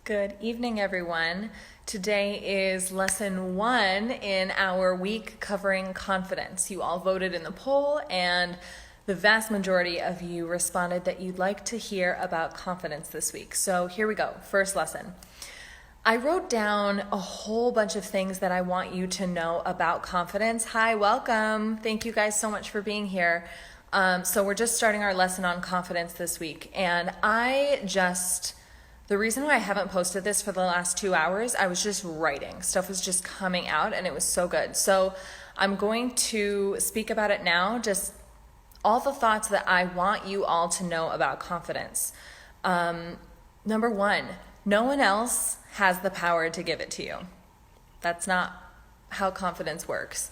Good evening, everyone. Today is lesson 1 in our week covering confidence. You all voted in the poll, and the vast majority of you responded that you'd like to hear about confidence this week. So here we go. First lesson. I wrote down a whole bunch of things that I want you to know about confidence. Hi, welcome. Thank you guys so much for being here. So we're just starting our lesson on confidence this week, and the reason why I haven't posted this for the last 2 hours, I was just writing. Stuff was just coming out and it was so good. So I'm going to speak about it now, just all the thoughts that I want you all to know about confidence. Number 1, no one else has the power to give it to you. That's not how confidence works.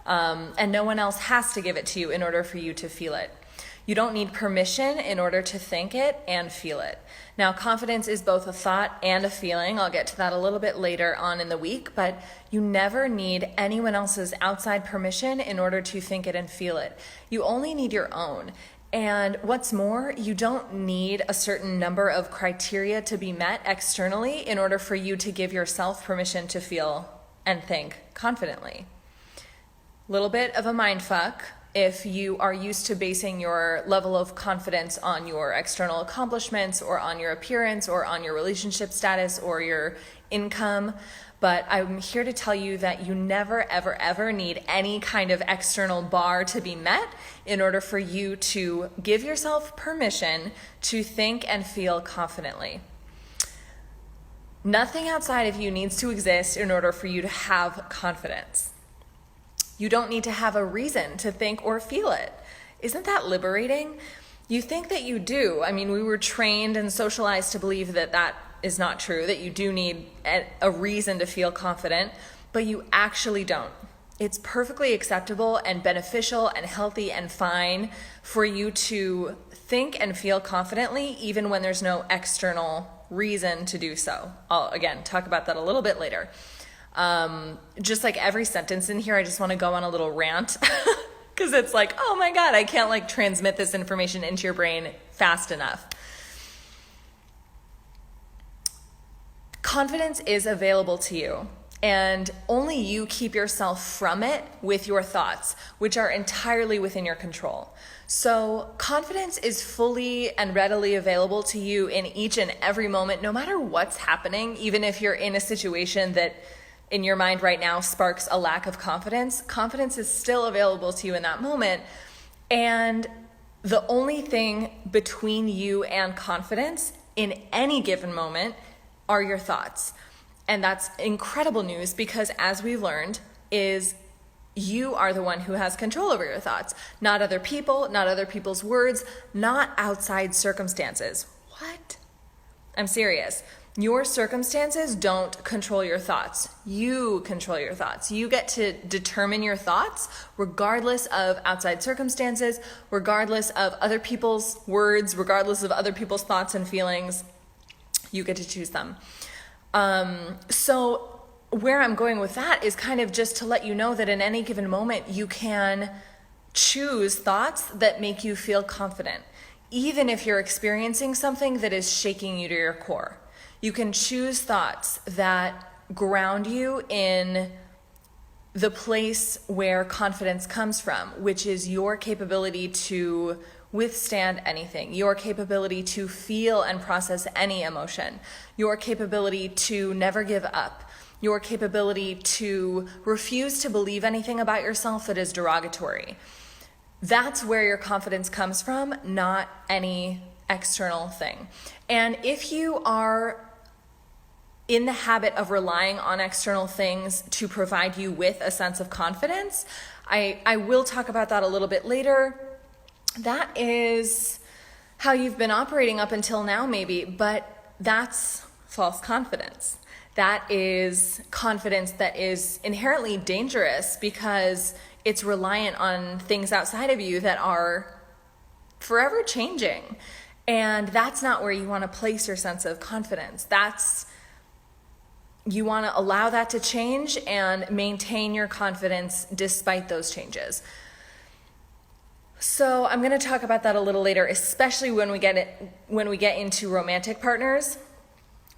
And no one else has to give it to you in order for you to feel it. You don't need permission in order to think it and feel it. Now, confidence is both a thought and a feeling. I'll get to that a little bit later on in the week, but you never need anyone else's outside permission in order to think it and feel it. You only need your own. And what's more, you don't need a certain number of criteria to be met externally in order for you to give yourself permission to feel and think confidently. Little bit of a mind fuck if you are used to basing your level of confidence on your external accomplishments or on your appearance or on your relationship status or your income. But I'm here to tell you that you never, ever, ever need any kind of external bar to be met in order for you to give yourself permission to think and feel confidently. Nothing outside of you needs to exist in order for you to have confidence. You don't need to have a reason to think or feel it. Isn't that liberating? You think that you do. I mean, we were trained and socialized to believe that that is not true, that you do need a reason to feel confident, but you actually don't. It's perfectly acceptable and beneficial and healthy and fine for you to think and feel confidently even when there's no external reason to do so. I'll, again, talk about that a little bit later. Just like every sentence in here, I just want to go on a little rant because it's like, oh my God, I can't transmit this information into your brain fast enough. Confidence is available to you, and only you keep yourself from it with your thoughts, which are entirely within your control. So confidence is fully and readily available to you in each and every moment, no matter what's happening, even if you're in a situation that in your mind right now sparks a lack of confidence. Confidence is still available to you in that moment. And the only thing between you and confidence in any given moment are your thoughts. And that's incredible news because, as we've learned, is you are the one who has control over your thoughts, not other people, not other people's words, not outside circumstances. What? I'm serious. Your circumstances don't control your thoughts. You control your thoughts. You get to determine your thoughts regardless of outside circumstances, regardless of other people's words, regardless of other people's thoughts and feelings. You get to choose them. So where I'm going with that is kind of just to let you know that in any given moment, you can choose thoughts that make you feel confident, even if you're experiencing something that is shaking you to your core. You can choose thoughts that ground you in the place where confidence comes from, which is your capability to withstand anything, your capability to feel and process any emotion, your capability to never give up, your capability to refuse to believe anything about yourself that is derogatory. That's where your confidence comes from, not any external thing. And if you are in the habit of relying on external things to provide you with a sense of confidence, I will talk about that a little bit later. That is how you've been operating up until now, maybe, but that's false confidence. That is confidence that is inherently dangerous because it's reliant on things outside of you that are forever changing. And that's not where you want to place your sense of confidence. You want to allow that to change and maintain your confidence despite those changes. So I'm going to talk about that a little later, especially when we get into romantic partners.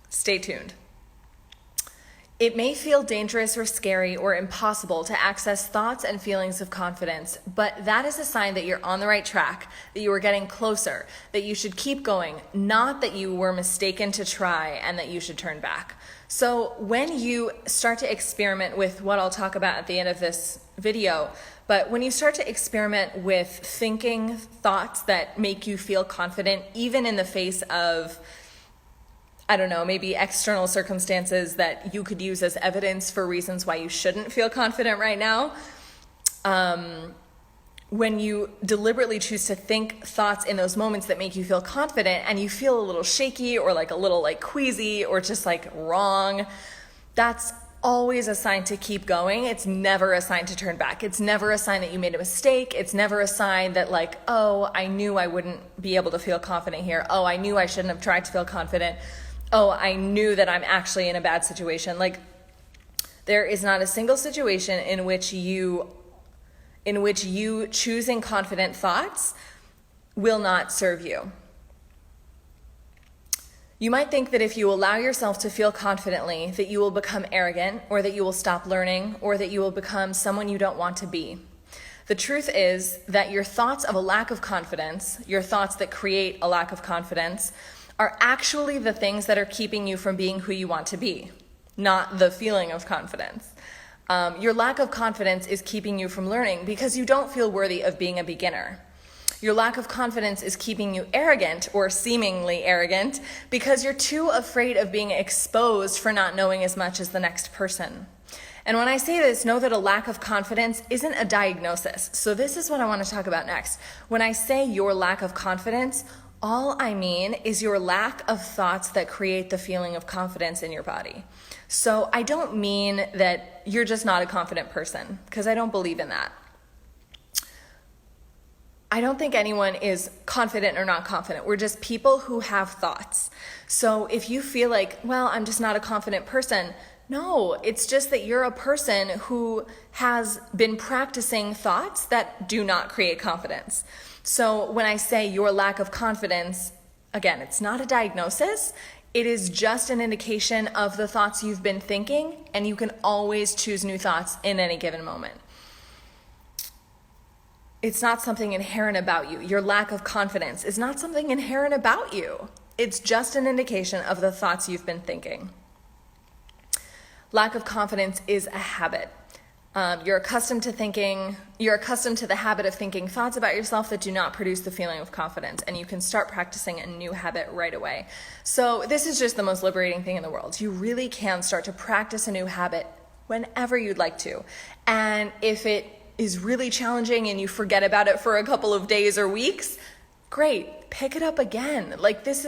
Stay tuned. It may feel dangerous or scary or impossible to access thoughts and feelings of confidence, but that is a sign that you're on the right track, that you are getting closer, that you should keep going, not that you were mistaken to try and that you should turn back. So when you start to experiment with what I'll talk about at the end of this video, but when you start to experiment with thinking thoughts that make you feel confident, even in the face of, I don't know, maybe external circumstances that you could use as evidence for reasons why you shouldn't feel confident right now. When you deliberately choose to think thoughts in those moments that make you feel confident and you feel a little shaky or like a little like queasy or just like wrong, that's always a sign to keep going. It's never a sign to turn back. It's never a sign that you made a mistake. It's never a sign that like, oh, I knew I wouldn't be able to feel confident here. Oh, I knew I shouldn't have tried to feel confident. Oh, I knew that I'm actually in a bad situation. Like, there is not a single situation in which you choosing confident thoughts will not serve you. You might think that if you allow yourself to feel confidently, that you will become arrogant, or that you will stop learning, or that you will become someone you don't want to be. The truth is that your thoughts of a lack of confidence, your thoughts that create a lack of confidence, are actually the things that are keeping you from being who you want to be, not the feeling of confidence. Your lack of confidence is keeping you from learning because you don't feel worthy of being a beginner. Your lack of confidence is keeping you arrogant or seemingly arrogant because you're too afraid of being exposed for not knowing as much as the next person. And when I say this, know that a lack of confidence isn't a diagnosis. So this is what I want to talk about next. When I say your lack of confidence, all I mean is your lack of thoughts that create the feeling of confidence in your body. So I don't mean that you're just not a confident person, because I don't believe in that. I don't think anyone is confident or not confident. We're just people who have thoughts. So if you feel like, well, I'm just not a confident person, no, it's just that you're a person who has been practicing thoughts that do not create confidence. So when I say your lack of confidence, again, it's not a diagnosis. It is just an indication of the thoughts you've been thinking, and you can always choose new thoughts in any given moment. It's not something inherent about you. Your lack of confidence is not something inherent about you. It's just an indication of the thoughts you've been thinking. Lack of confidence is a habit. You're accustomed to the habit of thinking thoughts about yourself that do not produce the feeling of confidence, and you can start practicing a new habit right away. So this is just the most liberating thing in the world. You really can start to practice a new habit whenever you'd like to. And if it is really challenging and you forget about it for a couple of days or weeks, great, pick it up again. Like it's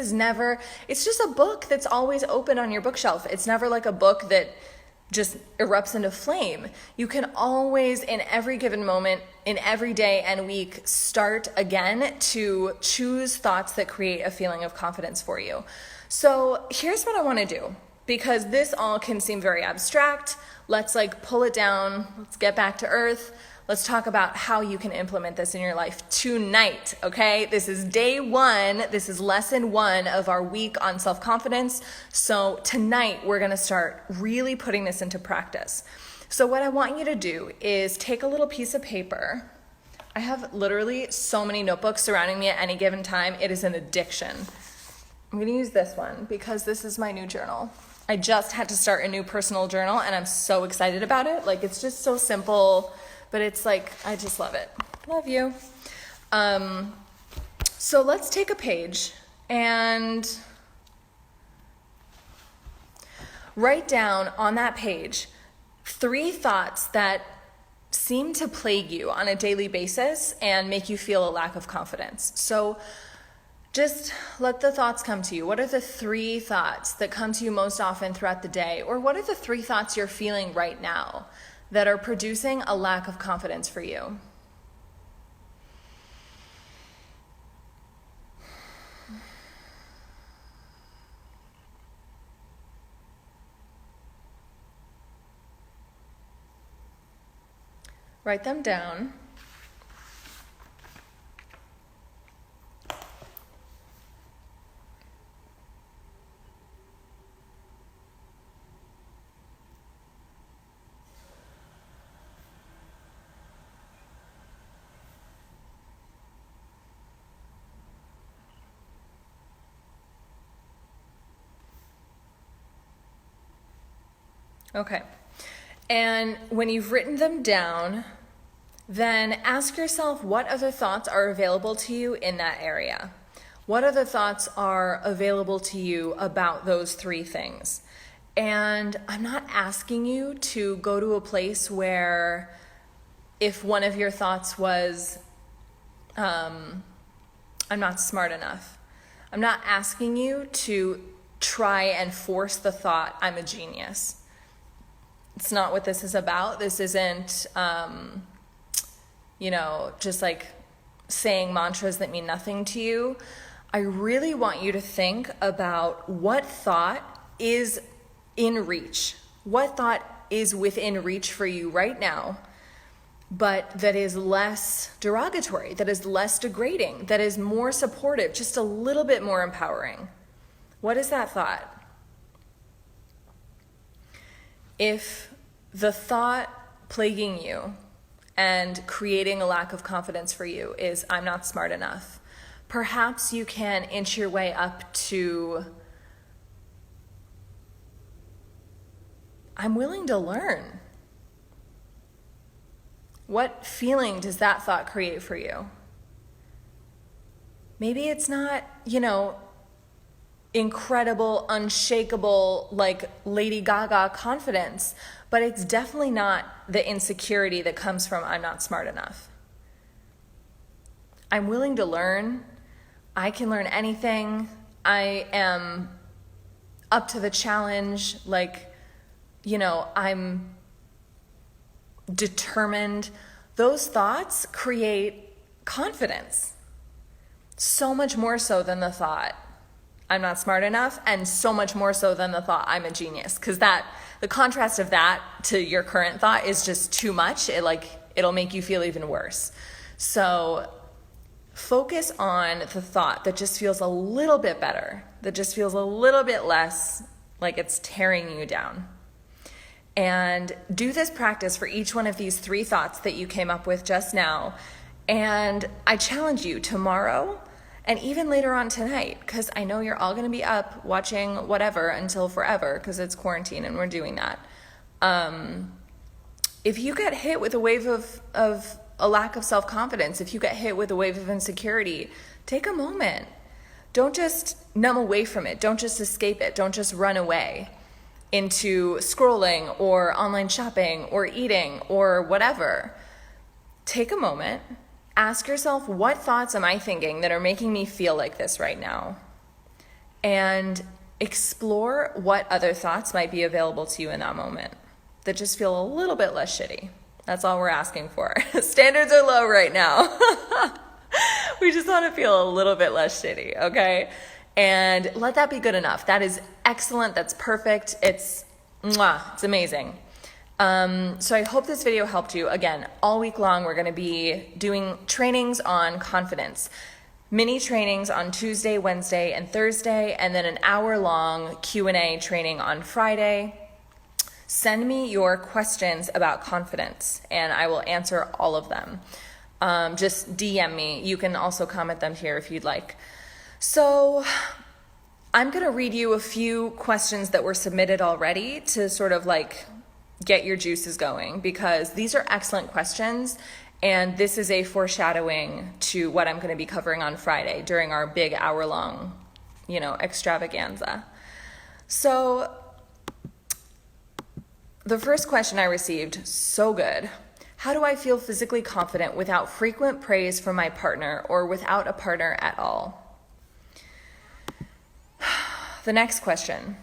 just a book that's always open on your bookshelf. It's never like a book that just erupts into flame. You can always, in every given moment, in every day and week, start again to choose thoughts that create a feeling of confidence for you. So here's what I want to do, because this all can seem very abstract. Let's pull it down. Let's get back to earth. Let's talk about how you can implement this in your life tonight, okay? This is day 1. This is lesson 1 of our week on self-confidence. So tonight, we're going to start really putting this into practice. So what I want you to do is take a little piece of paper. I have literally so many notebooks surrounding me at any given time. It is an addiction. I'm going to use this one because this is my new journal. I just had to start a new personal journal, and I'm so excited about it. It's just so simple. But it's I just love it. Love you. So let's take a page and write down on that page 3 thoughts that seem to plague you on a daily basis and make you feel a lack of confidence. So just let the thoughts come to you. What are the 3 thoughts that come to you most often throughout the day? Or what are the 3 thoughts you're feeling right now that are producing a lack of confidence for you? Write them down. Okay. And when you've written them down, then ask yourself what other thoughts are available to you in that area. What other thoughts are available to you about those three things? And I'm not asking you to go to a place where if one of your thoughts was, I'm not smart enough. I'm not asking you to try and force the thought, I'm a genius. It's not what this is about. This isn't, just like saying mantras that mean nothing to you. I really want you to think about what thought is in reach. What thought is within reach for you right now, but that is less derogatory, that is less degrading, that is more supportive, just a little bit more empowering. What is that thought? If the thought plaguing you and creating a lack of confidence for you is, I'm not smart enough, perhaps you can inch your way up to, I'm willing to learn. What feeling does that thought create for you? Maybe it's not, incredible, unshakable, like Lady Gaga confidence, but it's definitely not the insecurity that comes from I'm not smart enough. I'm willing to learn. I can learn anything. I am up to the challenge. I'm determined. Those thoughts create confidence. So much more so than the thought, I'm not smart enough, and so much more so than the thought, I'm a genius. Because the contrast of that to your current thought is just too much. It'll make you feel even worse. So focus on the thought that just feels a little bit better, that just feels a little bit less like it's tearing you down. And do this practice for each one of these three thoughts that you came up with just now. And I challenge you tomorrow and even later on tonight, because I know you're all going to be up watching whatever until forever because it's quarantine and we're doing that. If you get hit with a wave of a lack of self-confidence, if you get hit with a wave of insecurity, take a moment. Don't just numb away from it. Don't just escape it. Don't just run away into scrolling or online shopping or eating or whatever. Take a moment. Ask yourself, what thoughts am I thinking that are making me feel like this right now? And explore what other thoughts might be available to you in that moment that just feel a little bit less shitty. That's all we're asking for. Standards are low right now. We just want to feel a little bit less shitty, okay? And let that be good enough. That is excellent. That's perfect. It's amazing. So I hope this video helped you. Again, all week long, we're going to be doing trainings on confidence. Mini trainings on Tuesday, Wednesday, and Thursday, and then an hour-long Q&A training on Friday. Send me your questions about confidence, and I will answer all of them. Just DM me. You can also comment them here if you'd like. So I'm going to read you a few questions that were submitted already to sort of get your juices going, because these are excellent questions, and this is a foreshadowing to what I'm going to be covering on Friday during our big hour-long, extravaganza. So the first question I received, so good. How do I feel physically confident without frequent praise from my partner or without a partner at all? The next question.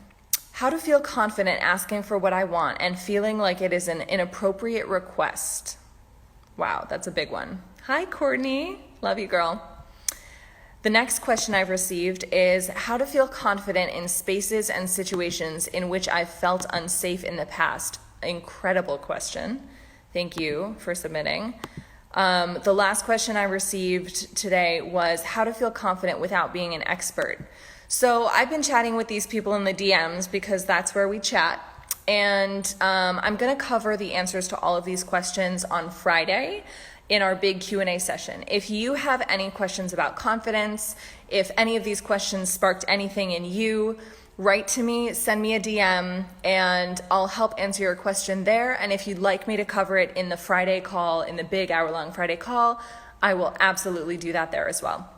How to feel confident asking for what I want and feeling like it is an inappropriate request. Wow, that's a big one. Hi, Courtney. Love you, girl. The next question I've received is how to feel confident in spaces and situations in which I've felt unsafe in the past. Incredible question. Thank you for submitting. The last question I received today was how to feel confident without being an expert. So I've been chatting with these people in the DMs because that's where we chat. And I'm going to cover the answers to all of these questions on Friday in our big Q&A session. If you have any questions about confidence, if any of these questions sparked anything in you, write to me, send me a DM, and I'll help answer your question there. And if you'd like me to cover it in the Friday call, in the big hour-long Friday call, I will absolutely do that there as well.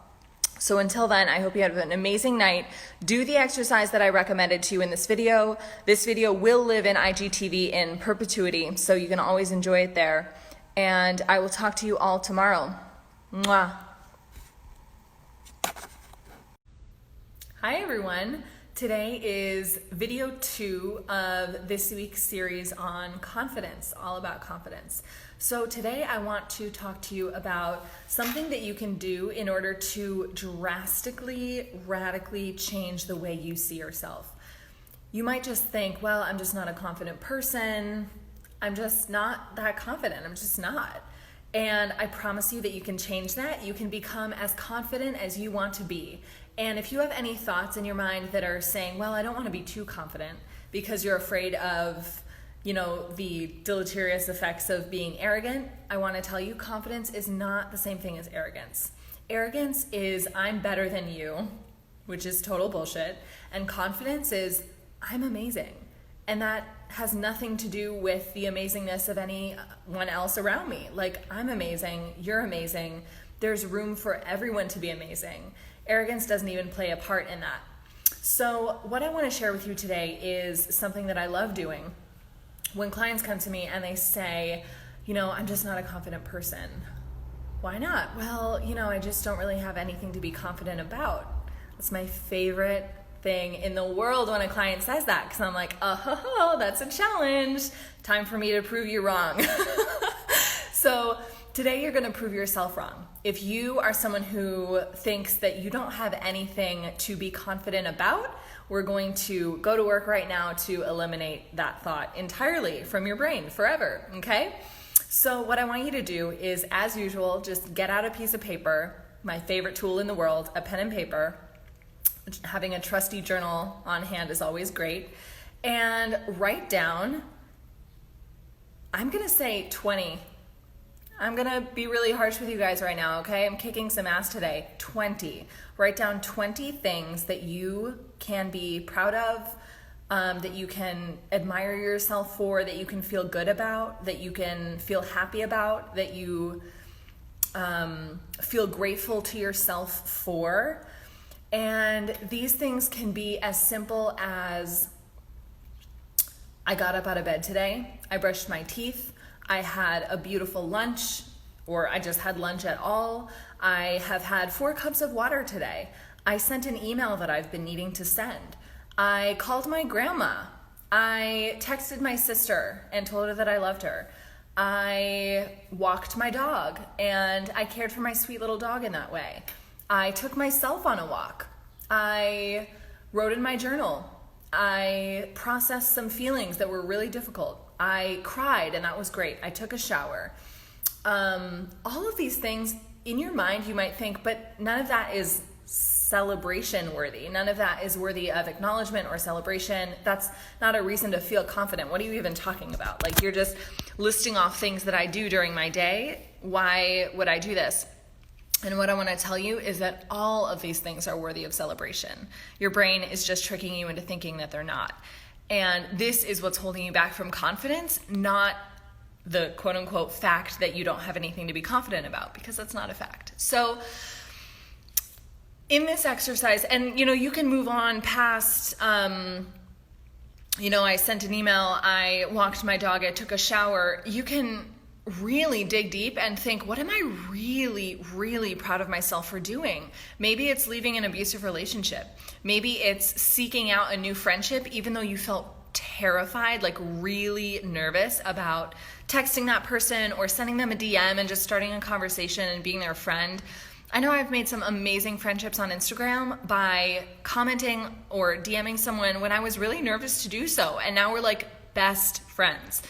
So until then, I hope you have an amazing night. Do the exercise that I recommended to you in this video. This video will live in IGTV in perpetuity, so you can always enjoy it there. And I will talk to you all tomorrow. Mwah. Hi everyone. Today is video 2 of this week's series on confidence, all about confidence. So today I want to talk to you about something that you can do in order to drastically, radically change the way you see yourself. You might just think, well, I'm just not a confident person. I'm just not that confident. I'm just not. And I promise you that you can change that. You can become as confident as you want to be. And if you have any thoughts in your mind that are saying, well, I don't want to be too confident because you're afraid of, the deleterious effects of being arrogant, I want to tell you confidence is not the same thing as arrogance. Arrogance is I'm better than you, which is total bullshit. And confidence is I'm amazing. And that has nothing to do with the amazingness of anyone else around me. Like, I'm amazing, you're amazing. There's room for everyone to be amazing. Arrogance doesn't even play a part in that. So what I want to share with you today is something that I love doing. When clients come to me and they say, I'm just not a confident person. Why not? Well, I just don't really have anything to be confident about. That's my favorite thing in the world when a client says that, because I'm like, oh, that's a challenge. Time for me to prove you wrong. So today you're going to prove yourself wrong. If you are someone who thinks that you don't have anything to be confident about, we're going to go to work right now to eliminate that thought entirely from your brain forever, okay? So what I want you to do is, as usual, just get out a piece of paper, my favorite tool in the world, a pen and paper. Having a trusty journal on hand is always great. And write down, I'm going to say 20. I'm going to be really harsh with you guys right now, okay? I'm kicking some ass today. 20. Write down 20 things that you can be proud of, that you can admire yourself for, that you can feel good about, that you can feel happy about, that you feel grateful to yourself for. And these things can be as simple as, I got up out of bed today, I brushed my teeth, I had a beautiful lunch, or I just had lunch at all. I have had 4 cups of water today. I sent an email that I've been needing to send. I called my grandma. I texted my sister and told her that I loved her. I walked my dog and I cared for my sweet little dog in that way. I took myself on a walk. I wrote in my journal. I processed some feelings that were really difficult. I cried and that was great. I took a shower. All of these things in your mind, you might think, but none of that is celebration worthy. None of that is worthy of acknowledgement or celebration. That's not a reason to feel confident. What are you even talking about? Like, you're just listing off things that I do during my day. Why would I do this? And what I want to tell you is that all of these things are worthy of celebration. Your brain is just tricking you into thinking that they're not. And this is what's holding you back from confidence, not the quote unquote fact that you don't have anything to be confident about, because that's not a fact. So in this exercise, and you can move on past, I sent an email, I walked my dog, I took a shower. You can really dig deep and think, what am I really, really proud of myself for doing? Maybe it's leaving an abusive relationship. Maybe it's seeking out a new friendship, even though you felt terrified, like really nervous about texting that person or sending them a DM and just starting a conversation and being their friend. I know I've made some amazing friendships on Instagram by commenting or DMing someone when I was really nervous to do so. And now we're like best friends.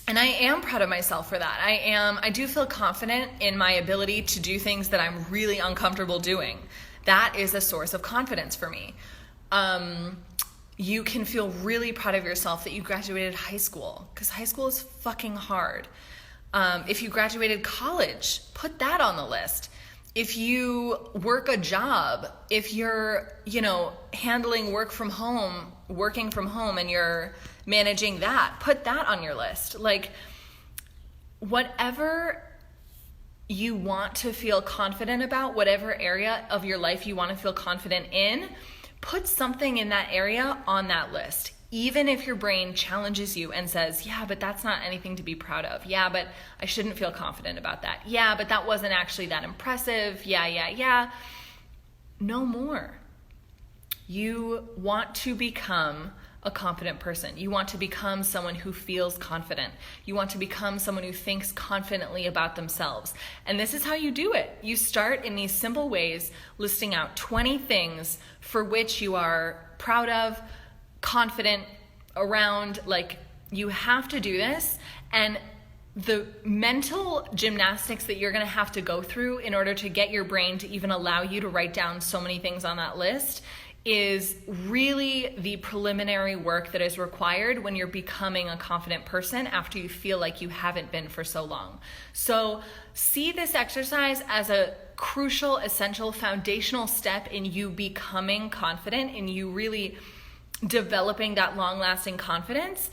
And I am proud of myself for that. I do feel confident in my ability to do things that I'm really uncomfortable doing. That is a source of confidence for me. You can feel really proud of yourself that you graduated high school, because high school is fucking hard. If you graduated college, put that on the list. if you work a job, if you're, handling working from home and you're managing that, put that on your list. Like, whatever you want to feel confident about, whatever area of your life you want to feel confident in, put something in that area on that list. Even if your brain challenges you and says, yeah, but that's not anything to be proud of. Yeah, but I shouldn't feel confident about that. Yeah, but that wasn't actually that impressive. Yeah. No more. You want to become a confident person. You want to become someone who feels confident. You want to become someone who thinks confidently about themselves. And this is how you do it. You start in these simple ways, listing out 20 things for which you are proud of, confident around. Like, you have to do this, and the mental gymnastics that you're going to have to go through in order to get your brain to even allow you to write down so many things on that list is really the preliminary work that is required when you're becoming a confident person after you feel like you haven't been for so long. So see this exercise as a crucial, essential, foundational step in you becoming confident, in you really developing that long-lasting confidence,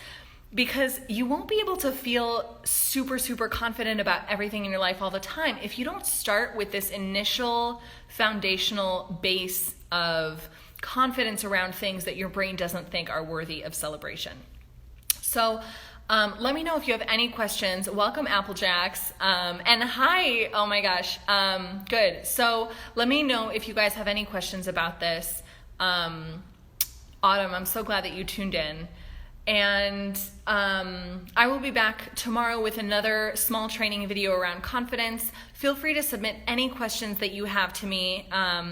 because you won't be able to feel super, super confident about everything in your life all the time if you don't start with this initial foundational base of confidence around things that your brain doesn't think are worthy of celebration. So let me know if you have any questions. Welcome, Applejacks. And hi, oh my gosh, good. So let me know if you guys have any questions about this. Autumn, I'm so glad that you tuned in. And I will be back tomorrow with another small training video around confidence. Feel free to submit any questions that you have to me.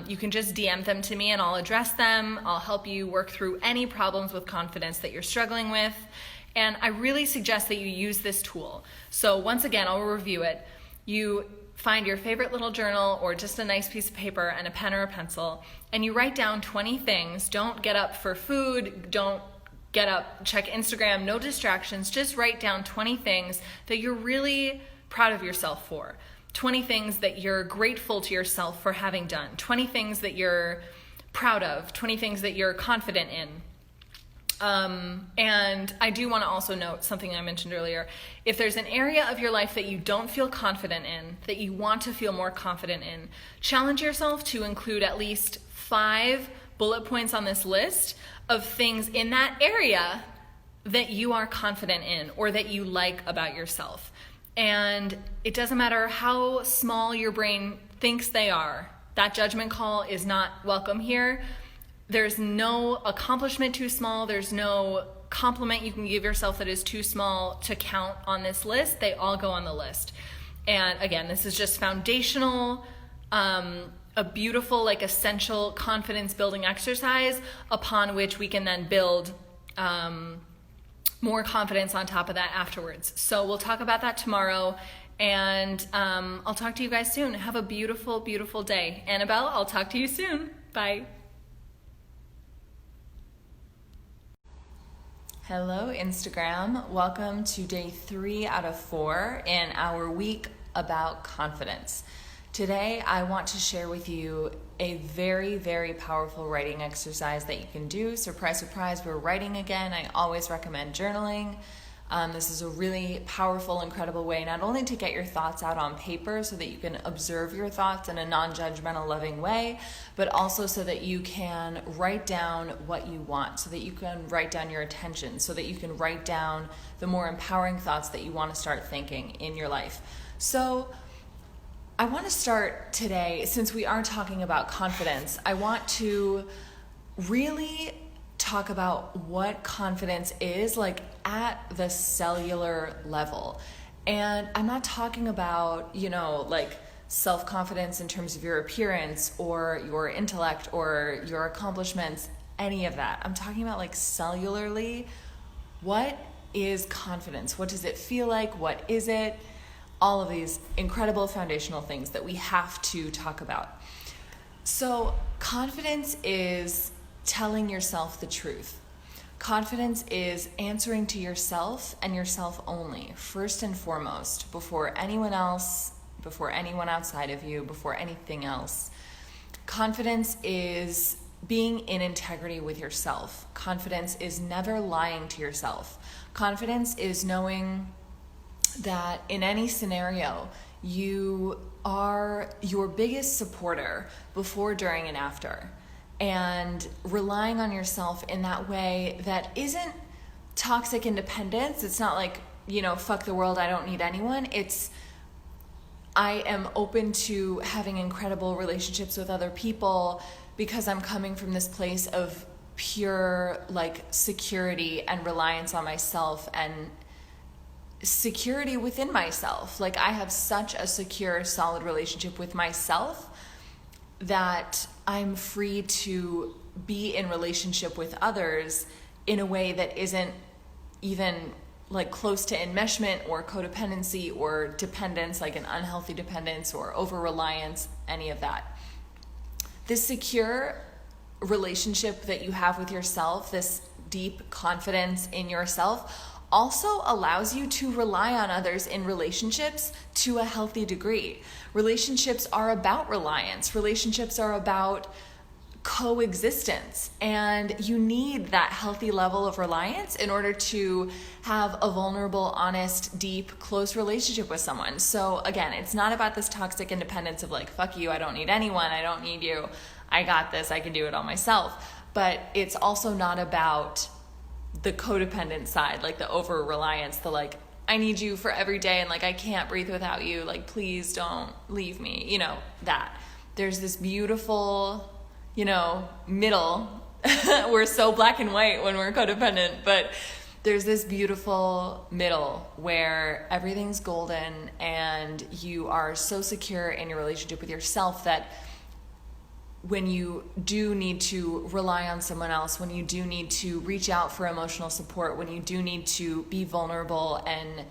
You can just DM them to me and I'll address them. I'll help you work through any problems with confidence that you're struggling with. And I really suggest that you use this tool. So once again, I'll review it. You find your favorite little journal or just a nice piece of paper and a pen or a pencil, and you write down 20 things. Don't get up for food. Don't get up, check Instagram, no distractions. Just write down 20 things that you're really proud of yourself for. 20 things that you're grateful to yourself for having done. 20 things that you're proud of. 20 things that you're confident in. And I do want to also note something I mentioned earlier. If there's an area of your life that you don't feel confident in, that you want to feel more confident in, challenge yourself to include at least 5 bullet points on this list of things in that area that you are confident in or that you like about yourself. And it doesn't matter how small your brain thinks they are. That judgment call is not welcome here. There's no accomplishment too small. There's no compliment you can give yourself that is too small to count on this list. They all go on the list. And again, this is just foundational, a beautiful, essential confidence building exercise upon which we can then build more confidence on top of that afterwards. So we'll talk about that tomorrow, and I'll talk to you guys soon. Have a beautiful, beautiful day. Annabelle, I'll talk to you soon. Bye. Hello, Instagram. Welcome to day 3 out of 4 in our week about confidence. Today, I want to share with you a very, very powerful writing exercise that you can do. Surprise, surprise, we're writing again. I always recommend journaling. This is a really powerful, incredible way not only to get your thoughts out on paper so that you can observe your thoughts in a non-judgmental, loving way, but also so that you can write down what you want, so that you can write down your attention, so that you can write down the more empowering thoughts that you want to start thinking in your life. So I want to start today, since we are talking about confidence, I want to really talk about what confidence is at the cellular level. And I'm not talking about, self-confidence in terms of your appearance or your intellect or your accomplishments, any of that. I'm talking about cellularly, what is confidence? What does it feel like? What is it? All of these incredible foundational things that we have to talk about. So confidence is telling yourself the truth. Confidence is answering to yourself and yourself only, first and foremost, before anyone else, before anyone outside of you, before anything else. Confidence is being in integrity with yourself. Confidence is never lying to yourself. Confidence is knowing that in any scenario, you are your biggest supporter before, during, and after. And relying on yourself in that way that isn't toxic independence. It's not like, fuck the world, I don't need anyone. It's, I am open to having incredible relationships with other people because I'm coming from this place of pure security and reliance on myself and security within myself. I have such a secure, solid relationship with myself that I'm free to be in relationship with others in a way that isn't even close to enmeshment or codependency or dependence, like an unhealthy dependence or over-reliance, any of that. This secure relationship that you have with yourself, this deep confidence in yourself, also allows you to rely on others in relationships to a healthy degree. Relationships are about reliance. Relationships are about coexistence, and you need that healthy level of reliance in order to have a vulnerable, honest, deep, close relationship with someone. So again, it's not about this toxic independence of fuck you, I don't need anyone, I don't need you, I got this, I can do it all myself. But it's also not about the codependent side, the over-reliance, the I need you for every day and I can't breathe without you, please don't leave me, that. There's this beautiful middle. We're so black and white when we're codependent, but there's this beautiful middle where everything's golden and you are so secure in your relationship with yourself that when you do need to rely on someone else, when you do need to reach out for emotional support, when you do need to be vulnerable and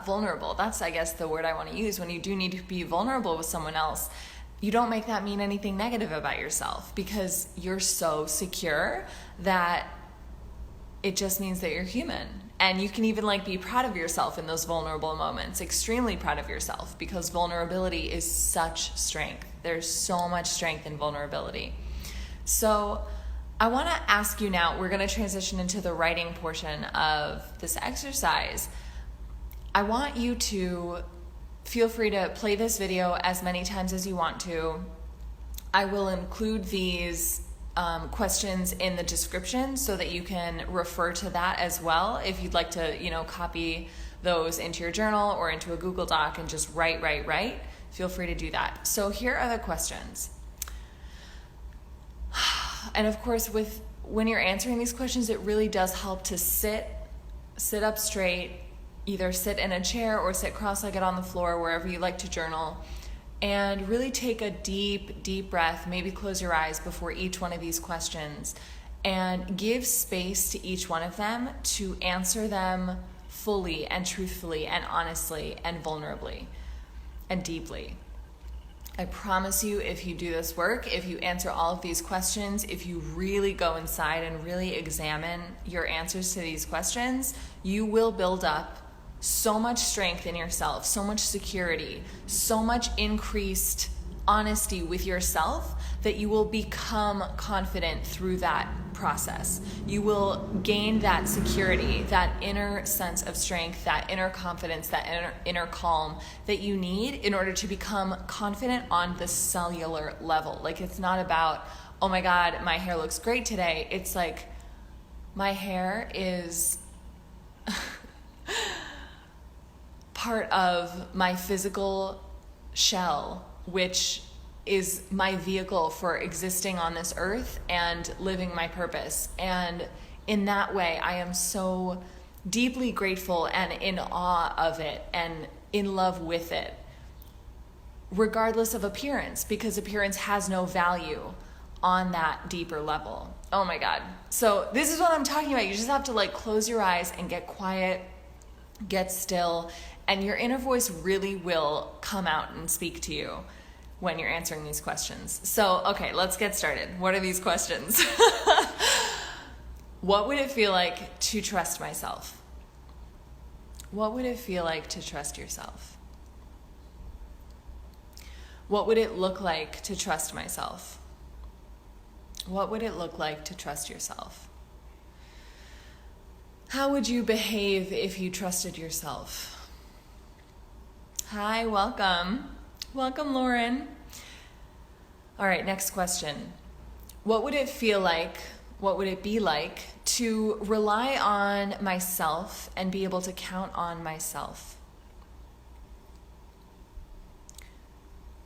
vulnerable. That's, I guess, the word I want to use. When you do need to be vulnerable with someone else, you don't make that mean anything negative about yourself because you're so secure that it just means that you're human. And you can even be proud of yourself in those vulnerable moments, extremely proud of yourself, because vulnerability is such strength. There's so much strength in vulnerability. So I want to ask you now, we're going to transition into the writing portion of this exercise. I want you to feel free to play this video as many times as you want to. I will include these questions in the description so that you can refer to that as well. If you'd like to, copy those into your journal or into a Google Doc and just write, feel free to do that. So here are the questions. And of course, when you're answering these questions, it really does help to sit up straight, either sit in a chair or sit cross-legged on the floor, wherever you like to journal, and really take a deep breath. Maybe close your eyes before each one of these questions and give space to each one of them to answer them fully and truthfully and honestly and vulnerably and deeply. I promise you, if you do this work, if you answer all of these questions, if you really go inside and really examine your answers to these questions, you will build up so much strength in yourself, so much security, so much increased honesty with yourself that you will become confident through that process. You will gain that security, that inner sense of strength, that inner confidence, that inner calm that you need in order to become confident on the cellular level. It's not about, oh my God, my hair looks great today. It's my hair is part of my physical shell, which is my vehicle for existing on this earth and living my purpose. And in that way, I am so deeply grateful and in awe of it and in love with it, regardless of appearance, because appearance has no value on that deeper level. Oh my God. So this is what I'm talking about. You just have to close your eyes and get quiet, get still, and your inner voice really will come out and speak to you when you're answering these questions. So, okay, let's get started. What are these questions? What would it feel like to trust myself? What would it feel like to trust yourself? What would it look like to trust myself? What would it look like to trust yourself? How would you behave if you trusted yourself? Hi, welcome. Welcome, Lauren. All right, next question. What would it feel like, what would it be like to rely on myself and be able to count on myself?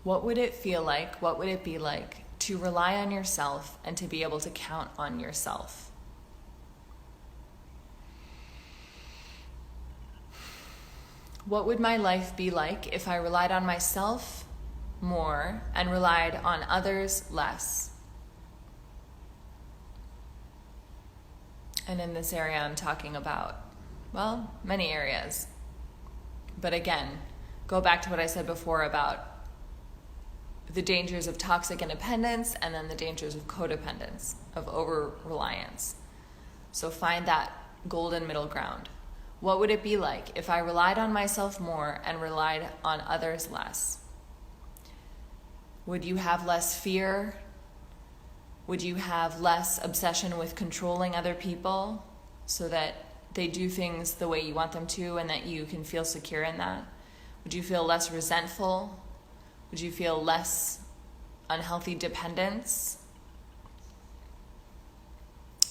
What would it feel like, what would it be like to rely on yourself and to be able to count on yourself? What would my life be like if I relied on myself more and relied on others less? And in this area, I'm talking about, well, many areas. But again, go back to what I said before about the dangers of toxic independence and then the dangers of codependence, of over-reliance. So find that golden middle ground. What would it be like if I relied on myself more and relied on others less? Would you have less fear? Would you have less obsession with controlling other people so that they do things the way you want them to and that you can feel secure in that? Would you feel less resentful? Would you feel less unhealthy dependence?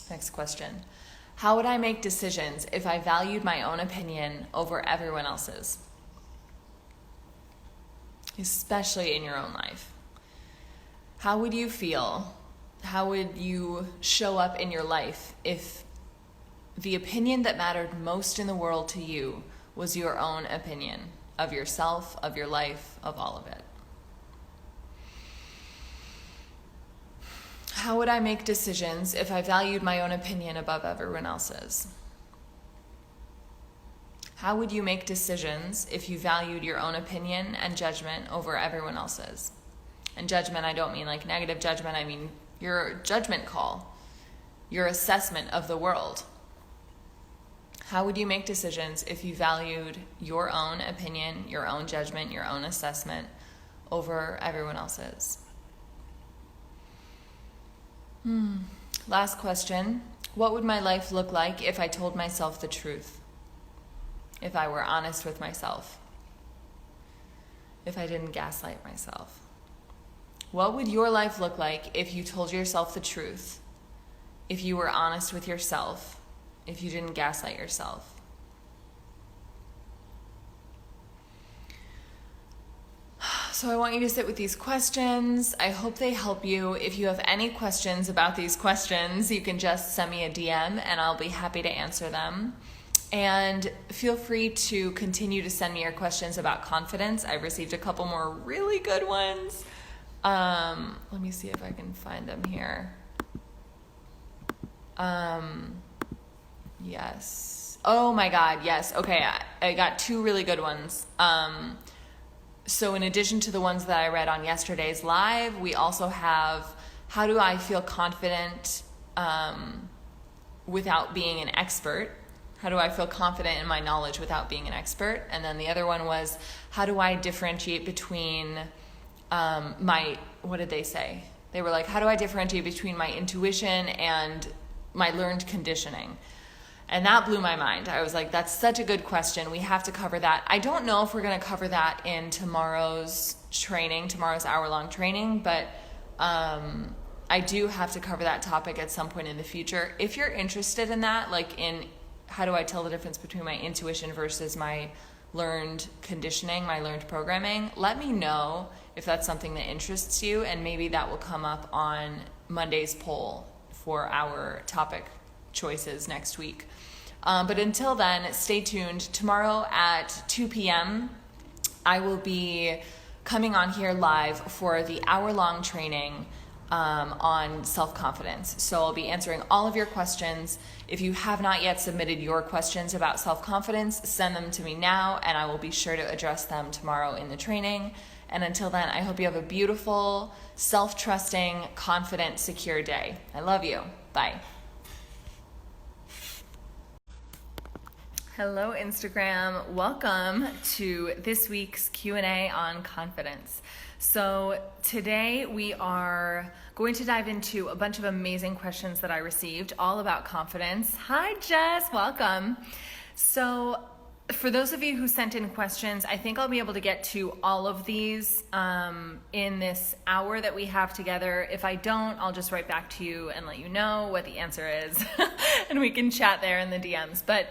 Next question. How would I make decisions if I valued my own opinion over everyone else's? Especially in your own life. How would you feel? How would you show up in your life if the opinion that mattered most in the world to you was your own opinion of yourself, of your life, of all of it? How would I make decisions if I valued my own opinion above everyone else's? How would you make decisions if you valued your own opinion and judgment over everyone else's? And judgment, I don't mean like negative judgment, I mean your judgment call, your assessment of the world. How would you make decisions if you valued your own opinion, your own judgment, your own assessment over everyone else's? Last question. What would my life look like if I told myself the truth? If I were honest with myself? If I didn't gaslight myself? What would your life look like if you told yourself the truth? If you were honest with yourself? If you didn't gaslight yourself? So I want you to sit with these questions. I hope they help you. If you have any questions about these questions, you can just send me a DM and I'll be happy to answer them. And feel free to continue to send me your questions about confidence. I've received a couple more really good ones. Let me see if I can find them here. Yes. Oh my God, yes. Okay, I got two really good ones. So in addition to the ones that I read on yesterday's live, we also have, how do I feel confident without being an expert? How do I feel confident in my knowledge without being an expert? And then the other one was, how do I differentiate between what did they say? They were like, how do I differentiate between my intuition and my learned conditioning? And that blew my mind. I was like, that's such a good question. We have to cover that. I don't know if we're going to cover that in tomorrow's training, tomorrow's hour-long training, but I do have to cover that topic at some point in the future. If you're interested in that, like in how do I tell the difference between my intuition versus my learned conditioning, my learned programming, let me know if that's something that interests you, and maybe that will come up on Monday's poll for our topic choices next week. But until then, stay tuned. Tomorrow at 2 p.m., I will be coming on here live for the hour-long training on self-confidence. So I'll be answering all of your questions. If you have not yet submitted your questions about self-confidence, send them to me now, and I will be sure to address them tomorrow in the training. And until then, I hope you have a beautiful, self-trusting, confident, secure day. I love you. Bye. Hello, Instagram. Welcome to this week's Q&A on confidence. So today we are going to dive into a bunch of amazing questions that I received all about confidence. Hi, Jess. Welcome. So for those of you who sent in questions, I think I'll be able to get to all of these in this hour that we have together. If I don't, I'll just write back to you and let you know what the answer is and we can chat there in the DMs. But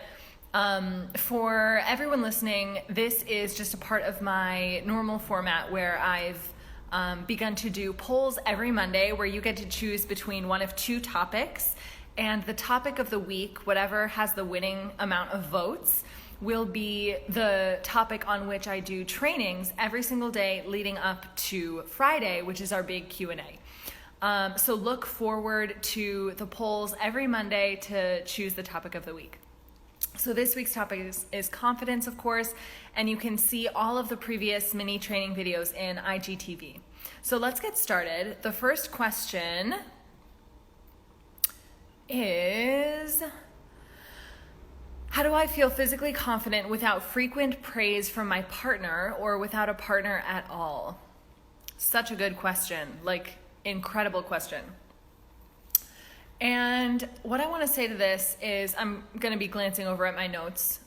for everyone listening, this is just a part of my normal format where I've begun to do polls every Monday where you get to choose between one of two topics, and the topic of the week, whatever has the winning amount of votes, will be the topic on which I do trainings every single day leading up to Friday, which is our big Q&A. So look forward to the polls every Monday to choose the topic of the week. So this week's topic is confidence, of course, and you can see all of the previous mini training videos in IGTV. So let's get started. The first question is, how do I feel physically confident without frequent praise from my partner or without a partner at all? Such a good question, incredible question. And what I want to say to this is, I'm going to be glancing over at my notes.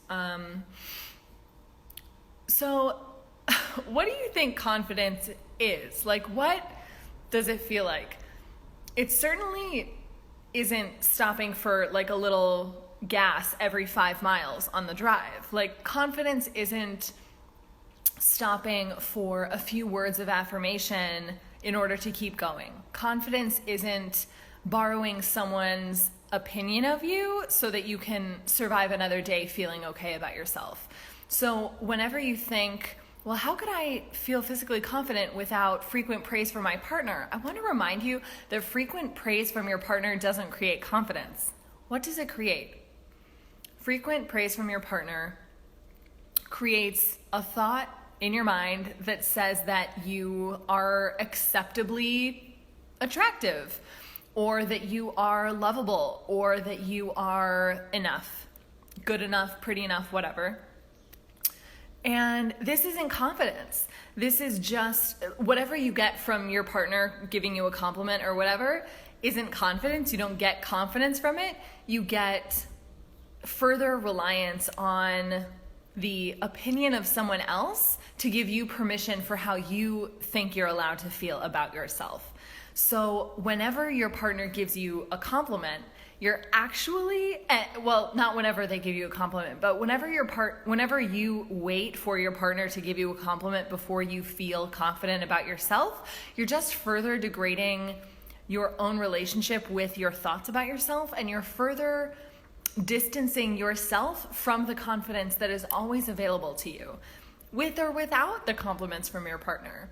So what do you think confidence is? What does it feel like? It certainly isn't stopping for a little gas every 5 miles on the drive. Confidence isn't stopping for a few words of affirmation in order to keep going. Confidence isn't borrowing someone's opinion of you so that you can survive another day feeling okay about yourself. So whenever you think, well, how could I feel physically confident without frequent praise from my partner? I want to remind you that frequent praise from your partner doesn't create confidence. What does it create? Frequent praise from your partner creates a thought in your mind that says that you are acceptably attractive, or that you are lovable, or that you are enough, good enough, pretty enough, whatever. And this isn't confidence. This is just whatever you get from your partner giving you a compliment or whatever isn't confidence. You don't get confidence from it. You get further reliance on the opinion of someone else to give you permission for how you think you're allowed to feel about yourself. So whenever your partner gives you a compliment, you're actually, not whenever they give you a compliment, but whenever you wait for your partner to give you a compliment before you feel confident about yourself, you're just further degrading your own relationship with your thoughts about yourself, and you're further distancing yourself from the confidence that is always available to you, with or without the compliments from your partner.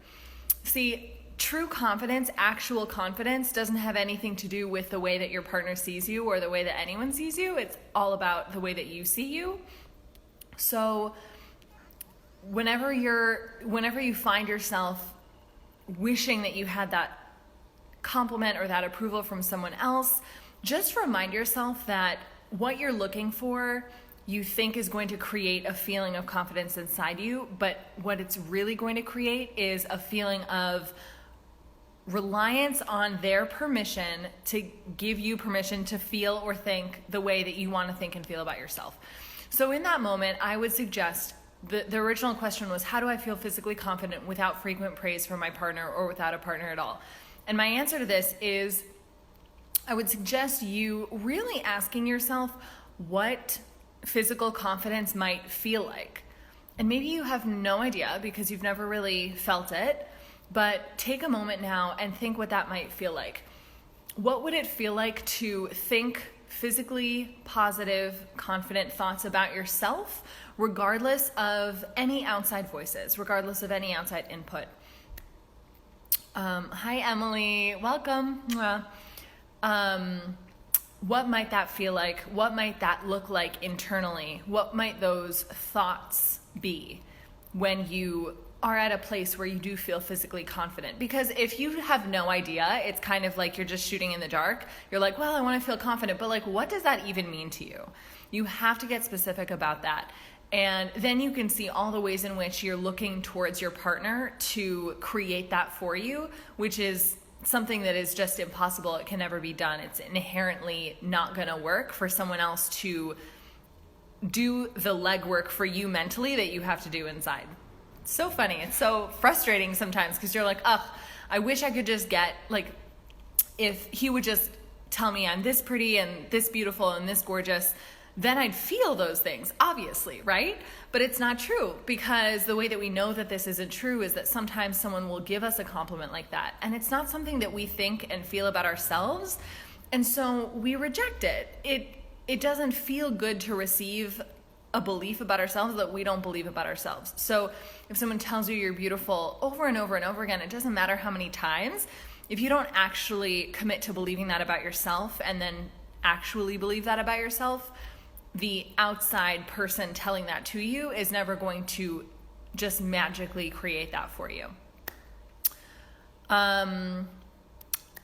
See, true confidence, actual confidence, doesn't have anything to do with the way that your partner sees you or the way that anyone sees you. It's all about the way that you see you. So whenever you find yourself wishing that you had that compliment or that approval from someone else, just remind yourself that what you're looking for, you think is going to create a feeling of confidence inside you, but what it's really going to create is a feeling of reliance on their permission to give you permission to feel or think the way that you want to think and feel about yourself. So in that moment, I would suggest, the original question was, how do I feel physically confident without frequent praise from my partner or without a partner at all? And my answer to this is, I would suggest you really asking yourself what physical confidence might feel like. And maybe you have no idea because you've never really felt it, but take a moment now and think what that might feel like. What would it feel like to think physically positive, confident thoughts about yourself, regardless of any outside voices, regardless of any outside input? Hi, Emily. Welcome. What might that feel like? What might that look like internally? What might those thoughts be when you are at a place where you do feel physically confident. Because if you have no idea, it's kind of like you're just shooting in the dark. You're like, well, I want to feel confident, but like, what does that even mean to you? You have to get specific about that. And then you can see all the ways in which you're looking towards your partner to create that for you, which is something that is just impossible. It can never be done. It's inherently not going to work for someone else to do the legwork for you mentally that you have to do inside. It's so funny. It's so frustrating sometimes because you're like, oh, I wish I could just get, like, if he would just tell me I'm this pretty and this beautiful and this gorgeous, then I'd feel those things, obviously, right? But it's not true, because the way that we know that this isn't true is that sometimes someone will give us a compliment like that, and it's not something that we think and feel about ourselves, and so we reject it. It doesn't feel good to receive a belief about ourselves that we don't believe about ourselves. So if someone tells you you're beautiful over and over and over again, it doesn't matter how many times, if you don't actually commit to believing that about yourself and then actually believe that about yourself, the outside person telling that to you is never going to just magically create that for you.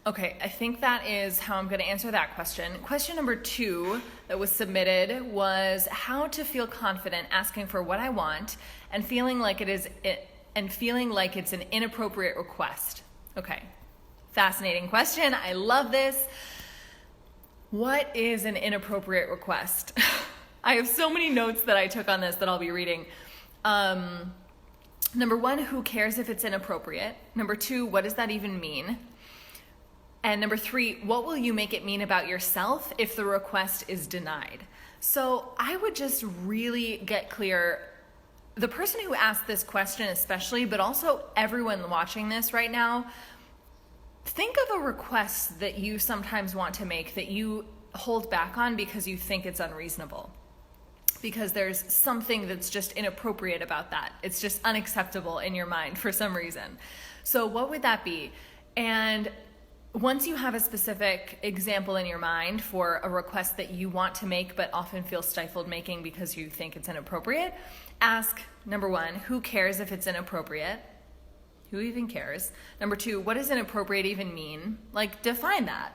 Okay, I think that is how I'm going to answer that question. Question number 2 that was submitted was how to feel confident asking for what I want and feeling like it's an inappropriate request. Okay, fascinating question. I love this. What is an inappropriate request? I have so many notes that I took on this that I'll be reading. Number 1, who cares if it's inappropriate? Number 2, what does that even mean? And number 3, what will you make it mean about yourself if the request is denied? So I would just really get clear. The person who asked this question especially, but also everyone watching this right now, think of a request that you sometimes want to make that you hold back on because you think it's unreasonable. Because there's something that's just inappropriate about that. It's just unacceptable in your mind for some reason. So what would that be? And once you have a specific example in your mind for a request that you want to make but often feel stifled making because you think it's inappropriate, ask, number 1, who cares if it's inappropriate? Who even cares? Number 2, what does inappropriate even mean? Like, define that.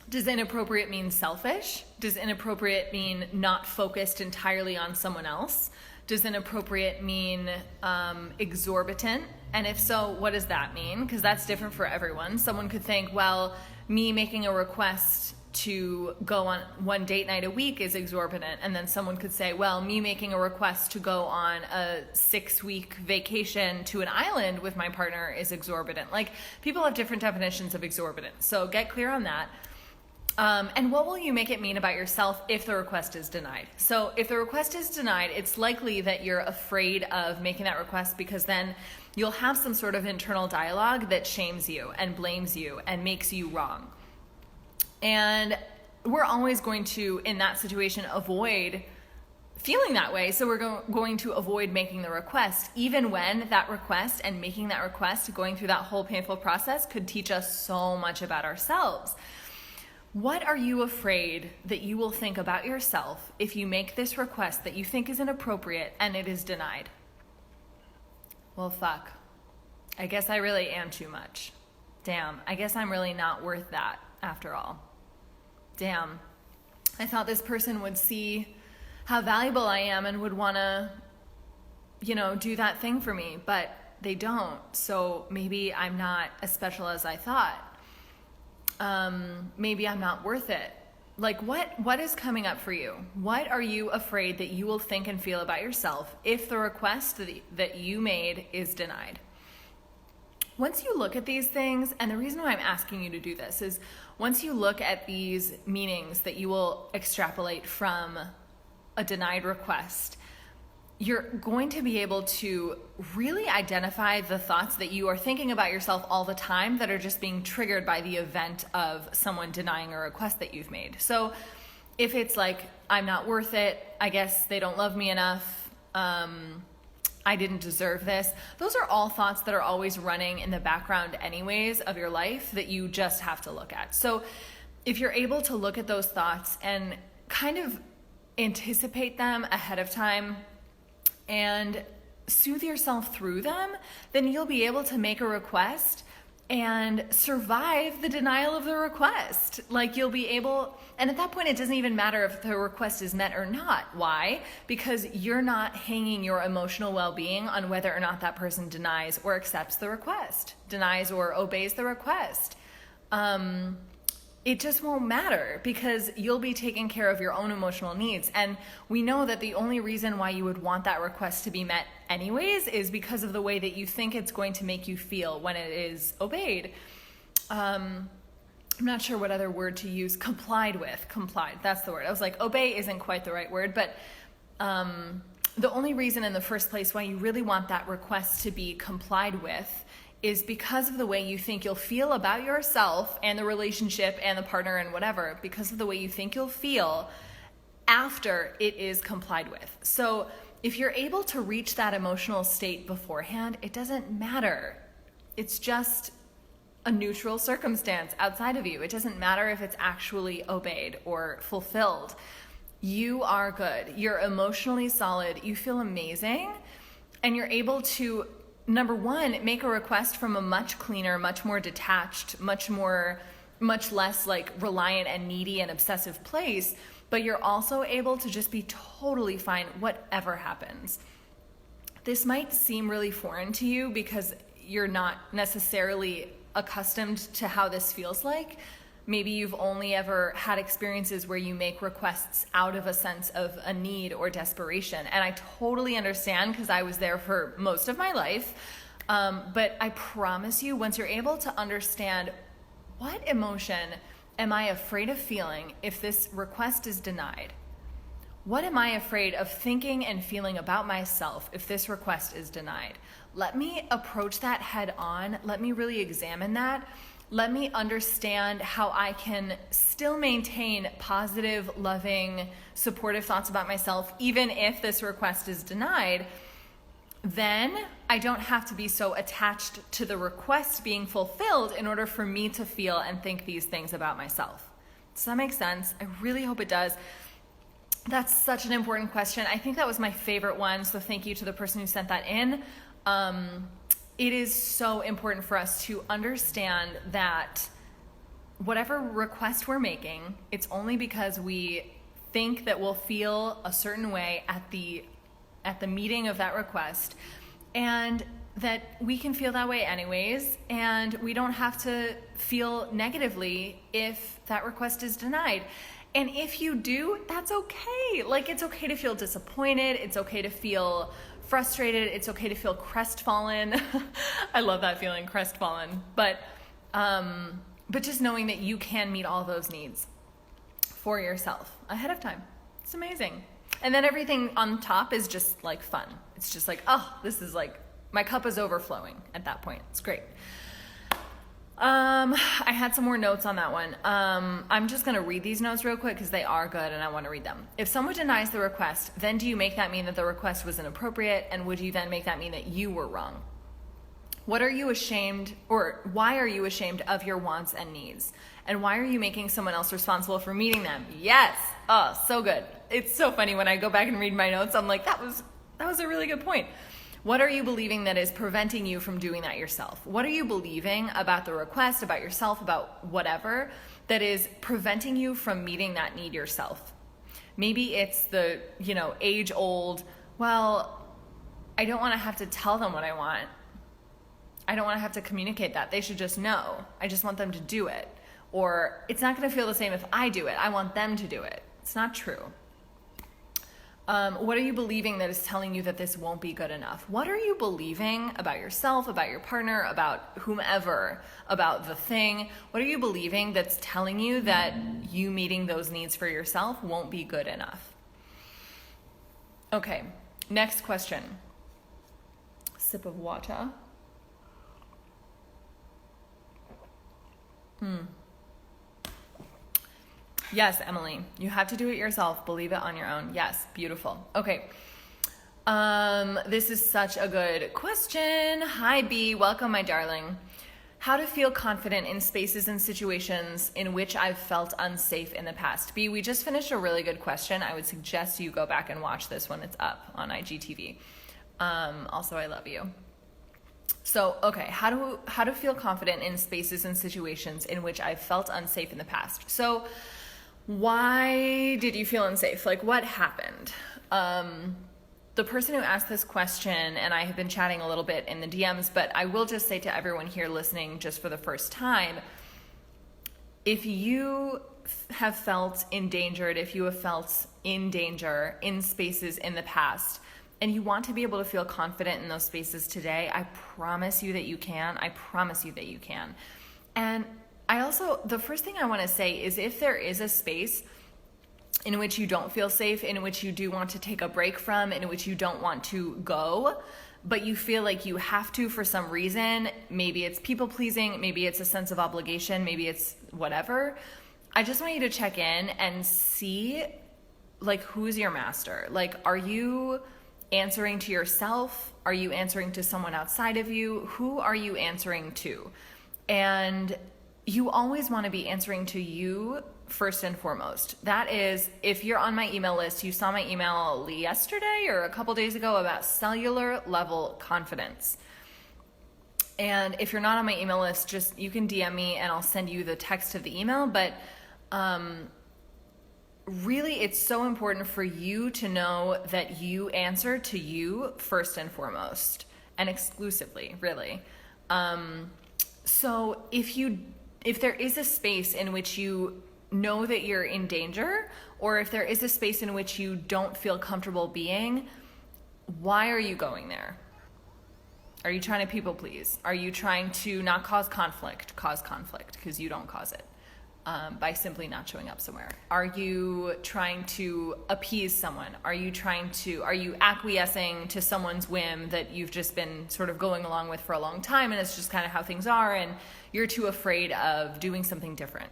Does inappropriate mean selfish? Does inappropriate mean not focused entirely on someone else? Does inappropriate mean exorbitant? And if so, what does that mean? Because that's different for everyone. Someone could think, well, me making a request to go on one date night a week is exorbitant. And then someone could say, well, me making a request to go on a 6-week vacation to an island with my partner is exorbitant. Like, people have different definitions of exorbitant. So get clear on that. And what will you make it mean about yourself if the request is denied? So if the request is denied, it's likely that you're afraid of making that request because then you'll have some sort of internal dialogue that shames you and blames you and makes you wrong. And we're always going to, in that situation, avoid feeling that way. So we're going to avoid making the request, even when that request and making that request, going through that whole painful process, could teach us so much about ourselves. What are you afraid that you will think about yourself if you make this request that you think is inappropriate and it is denied? Well, fuck. I guess I really am too much. Damn, I guess I'm really not worth that after all. Damn, I thought this person would see how valuable I am and would want to, do that thing for me, but they don't. So maybe I'm not as special as I thought. Maybe I'm not worth it. Like, what is coming up for you? What are you afraid that you will think and feel about yourself if the request that you made is denied? Once you look at these things, and the reason why I'm asking you to do this is once you look at these meanings that you will extrapolate from a denied request, you're going to be able to really identify the thoughts that you are thinking about yourself all the time that are just being triggered by the event of someone denying a request that you've made. So if it's like, I'm not worth it, I guess they don't love me enough, I didn't deserve this, those are all thoughts that are always running in the background anyways of your life that you just have to look at. So if you're able to look at those thoughts and kind of anticipate them ahead of time, and soothe yourself through them, then you'll be able to make a request and survive the denial of the request. Like you'll be able, and at that point it doesn't even matter if the request is met or not. Why? Because you're not hanging your emotional well-being on whether or not that person denies or accepts the request, denies or obeys the request. It just won't matter because you'll be taking care of your own emotional needs. And we know that the only reason why you would want that request to be met anyways is because of the way that you think it's going to make you feel when it is obeyed. I'm not sure what other word to use. Complied, that's the word. I was like, obey isn't quite the right word, but the only reason in the first place why you really want that request to be complied with is because of the way you think you'll feel about yourself and the relationship and the partner and whatever, because of the way you think you'll feel after it is complied with. So if you're able to reach that emotional state beforehand, it doesn't matter. It's just a neutral circumstance outside of you. It doesn't matter if it's actually obeyed or fulfilled. You are good. You're emotionally solid. You feel amazing. And you're able to, number one, make a request from a much cleaner, much more detached, much less like reliant and needy and obsessive place, but you're also able to just be totally fine whatever happens. This might seem really foreign to you because you're not necessarily accustomed to how this feels like. Maybe you've only ever had experiences where you make requests out of a sense of a need or desperation. And I totally understand because I was there for most of my life. But I promise you, once you're able to understand what emotion am I afraid of feeling if this request is denied? What am I afraid of thinking and feeling about myself if this request is denied? Let me approach that head on. Let me really examine that. Let me understand how I can still maintain positive, loving, supportive thoughts about myself, even if this request is denied. Then I don't have to be so attached to the request being fulfilled in order for me to feel and think these things about myself. Does that make sense? I really hope it does. That's such an important question. I think that was my favorite one, so thank you to the person who sent that in. It is so important for us to understand that whatever request we're making, it's only because we think that we'll feel a certain way at the meeting of that request, and that we can feel that way anyways, and we don't have to feel negatively if that request is denied. And if you do, that's okay. Like, it's okay to feel disappointed. It's okay to feel frustrated. It's okay to feel crestfallen. I love that feeling, crestfallen. But just knowing that you can meet all those needs for yourself ahead of time. It's amazing. And then everything on top is just like fun. It's just like, oh, this is like, my cup is overflowing at that point. It's great. I had some more notes on that one. I'm just going to read these notes real quick because they are good and I want to read them. If someone denies the request, then do you make that mean that the request was inappropriate? And would you then make that mean that you were wrong? What are you ashamed, or why are you ashamed of your wants and needs? And why are you making someone else responsible for meeting them? Yes. Oh, so good. It's so funny when I go back and read my notes. I'm like, that was a really good point. What are you believing that is preventing you from doing that yourself? What are you believing about the request, about yourself, about whatever, that is preventing you from meeting that need yourself? Maybe it's the, age-old, well, I don't want to have to tell them what I want. I don't want to have to communicate that. They should just know. I just want them to do it. Or it's not going to feel the same if I do it. I want them to do it. It's not true. What are you believing that is telling you that this won't be good enough? What are you believing about yourself, about your partner, about whomever, about the thing? What are you believing that's telling you that you meeting those needs for yourself won't be good enough? Okay, next question. Sip of water. Yes, Emily, you have to do it yourself. Believe it on your own. Yes, beautiful. Okay. This is such a good question. Hi, B. Welcome, my darling. How to feel confident in spaces and situations in which I've felt unsafe in the past. B, we just finished a really good question. I would suggest you go back and watch this when it's up on IGTV. Also, I love you. So, okay, how to feel confident in spaces and situations in which I've felt unsafe in the past. So, why did you feel unsafe? Like, what happened? The person who asked this question, and I have been chatting a little bit in the DMs, but I will just say to everyone here listening just for the first time, if you have felt endangered, if you have felt in danger in spaces in the past, and you want to be able to feel confident in those spaces today, I promise you that you can. I promise you that you can. And the first thing I want to say is if there is a space in which you don't feel safe, in which you do want to take a break from, in which you don't want to go, but you feel like you have to for some reason, maybe it's people pleasing, maybe it's a sense of obligation, maybe it's whatever, I just want you to check in and see, like, who's your master? Like, are you answering to yourself? Are you answering to someone outside of you? Who are you answering to? And you always want to be answering to you first and foremost. That is, if you're on my email list, you saw my email yesterday or a couple days ago about cellular level confidence. And if you're not on my email list, just you can DM me and I'll send you the text of the email. But really, it's so important for you to know that you answer to you first and foremost and exclusively, really. So if there is a space in which you know that you're in danger, or if there is a space in which you don't feel comfortable being, why are you going there? Are you trying to people please? Are you trying to not cause conflict? Cause conflict, because you don't cause it. By simply not showing up somewhere? Are you trying to appease someone? Are you acquiescing to someone's whim that you've just been sort of going along with for a long time, and it's just kind of how things are, and you're too afraid of doing something different?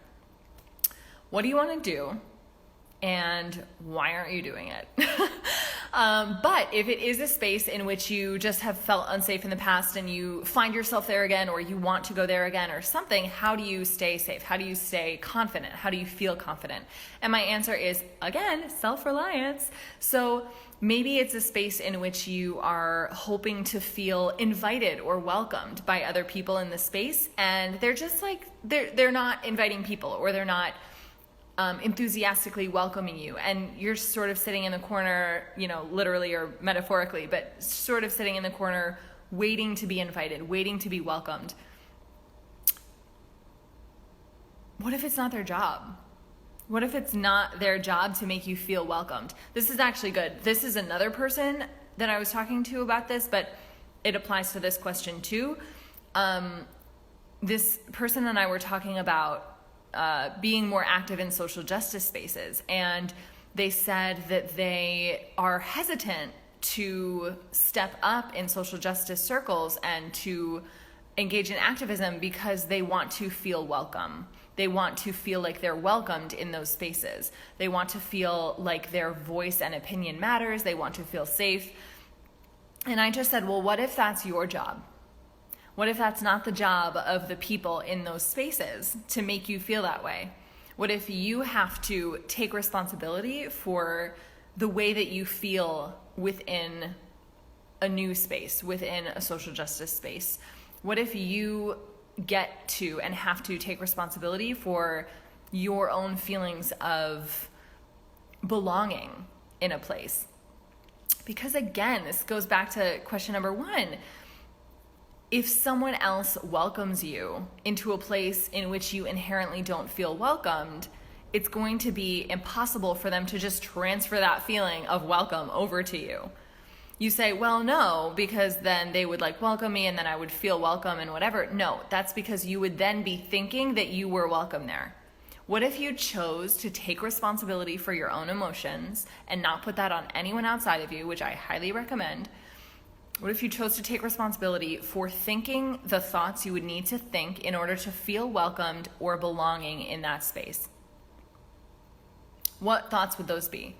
What do you want to do, and why aren't you doing it? But if it is a space in which you just have felt unsafe in the past and you find yourself there again, or you want to go there again or something, how do you stay safe? How do you stay confident? How do you feel confident? And my answer is, again, self-reliance. So maybe it's a space in which you are hoping to feel invited or welcomed by other people in the space, and they're just like, they're not inviting people, or they're not enthusiastically welcoming you, and you're sort of sitting in the corner, literally or metaphorically, but sort of sitting in the corner waiting to be invited, waiting to be welcomed. What if it's not their job? What if it's not their job to make you feel welcomed? This is actually good. This is another person that I was talking to about this, but it applies to this question too. This person and I were talking about being more active in social justice spaces, and they said that they are hesitant to step up in social justice circles and to engage in activism because they want to feel welcome. They want to feel like they're welcomed in those spaces. They want to feel like their voice and opinion matters. They want to feel safe. And I just said, well, what if that's your job? What if that's not the job of the people in those spaces to make you feel that way? What if you have to take responsibility for the way that you feel within a new space, within a social justice space? What if you get to and have to take responsibility for your own feelings of belonging in a place? Because again, this goes back to question number one. If someone else welcomes you into a place in which you inherently don't feel welcomed, it's going to be impossible for them to just transfer that feeling of welcome over to you. You say, well, no, because then they would welcome me and then I would feel welcome and whatever. No, that's because you would then be thinking that you were welcome there. What if you chose to take responsibility for your own emotions and not put that on anyone outside of you, which I highly recommend? What if you chose to take responsibility for thinking the thoughts you would need to think in order to feel welcomed or belonging in that space? What thoughts would those be?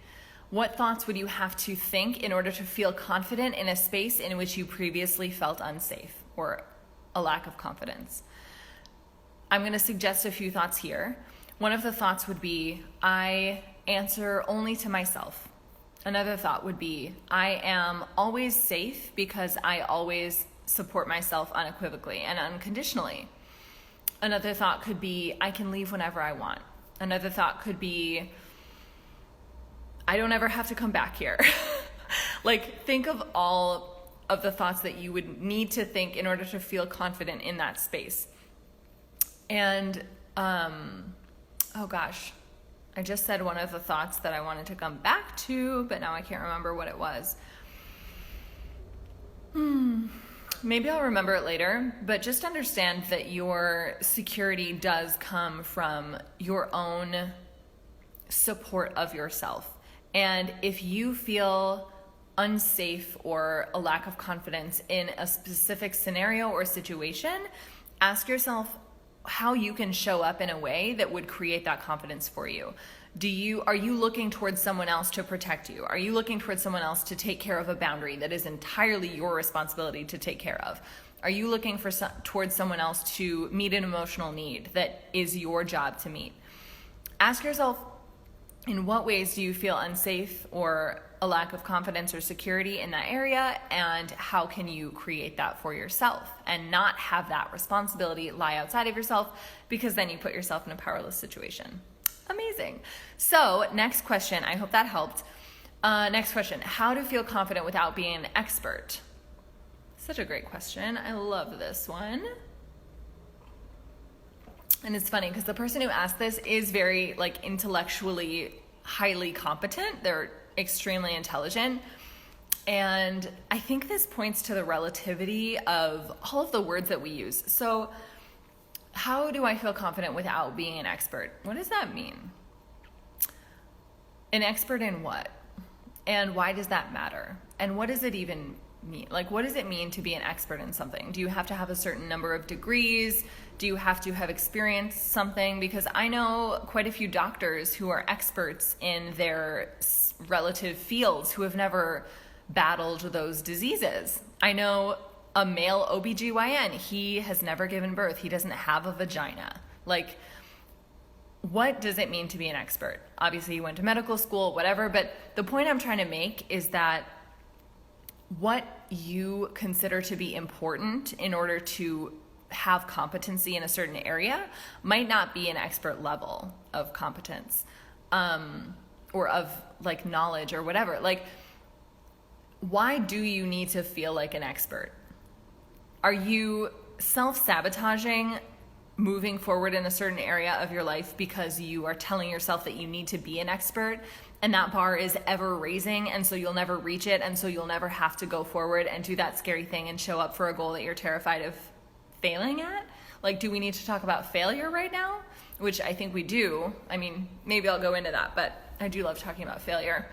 What thoughts would you have to think in order to feel confident in a space in which you previously felt unsafe or a lack of confidence? I'm going to suggest a few thoughts here. One of the thoughts would be, I answer only to myself. Another thought would be, I am always safe because I always support myself unequivocally and unconditionally. Another thought could be, I can leave whenever I want. Another thought could be, I don't ever have to come back here. Like, think of all of the thoughts that you would need to think in order to feel confident in that space. And, oh gosh, I just said one of the thoughts that I wanted to come back to, but now I can't remember what it was. Maybe I'll remember it later, but just understand that your security does come from your own support of yourself. And if you feel unsafe or a lack of confidence in a specific scenario or situation, ask yourself how you can show up in a way that would create that confidence for you. Are you looking towards someone else to protect you? Are you looking towards someone else to take care of a boundary that is entirely your responsibility to take care of? Are you looking towards someone else to meet an emotional need that is your job to meet? Ask yourself, in what ways do you feel unsafe or a lack of confidence or security in that area, and how can you create that for yourself and not have that responsibility lie outside of yourself, because then you put yourself in a powerless situation. Amazing. So next question, I hope that helped. Next question, how to feel confident without being an expert? Such a great question. I love this one. And it's funny because the person who asked this is very intellectually highly competent. They're extremely intelligent. And I think this points to the relativity of all of the words that we use. So how do I feel confident without being an expert? What does that mean? An expert in what? And why does that matter? And what does it even mean? What does it mean to be an expert in something? Do you have to have a certain number of degrees? Do you have to have experienced something? Because I know quite a few doctors who are experts in their relative fields who have never battled those diseases. I know a male OBGYN, he has never given birth. He doesn't have a vagina. What does it mean to be an expert? Obviously, you went to medical school, whatever, but the point I'm trying to make is that what you consider to be important in order to have competency in a certain area might not be an expert level of competence, or of knowledge or whatever. Why do you need to feel like an expert? Are you self-sabotaging moving forward in a certain area of your life because you are telling yourself that you need to be an expert, and that bar is ever raising, and so you'll never reach it, and so you'll never have to go forward and do that scary thing and show up for a goal that you're terrified of failing at? Do we need to talk about failure right now? Which I think we do. I mean, maybe I'll go into that, but I do love talking about failure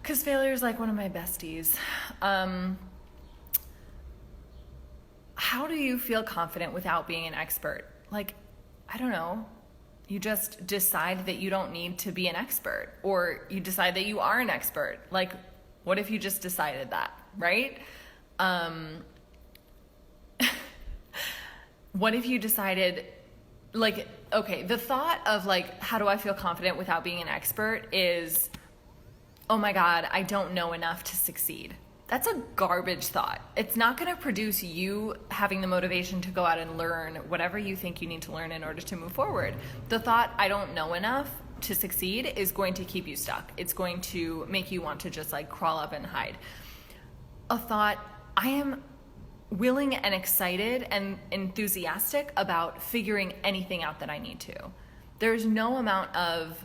because failure is one of my besties. How do you feel confident without being an expert? I don't know. You just decide that you don't need to be an expert, or you decide that you are an expert. What if you just decided that, right? What if you decided, okay, the thought of how do I feel confident without being an expert is, oh my God, I don't know enough to succeed. That's a garbage thought. It's not going to produce you having the motivation to go out and learn whatever you think you need to learn in order to move forward. The thought, I don't know enough to succeed, is going to keep you stuck. It's going to make you want to just crawl up and hide. A thought, I am willing and excited and enthusiastic about figuring anything out that I need to. There's no amount of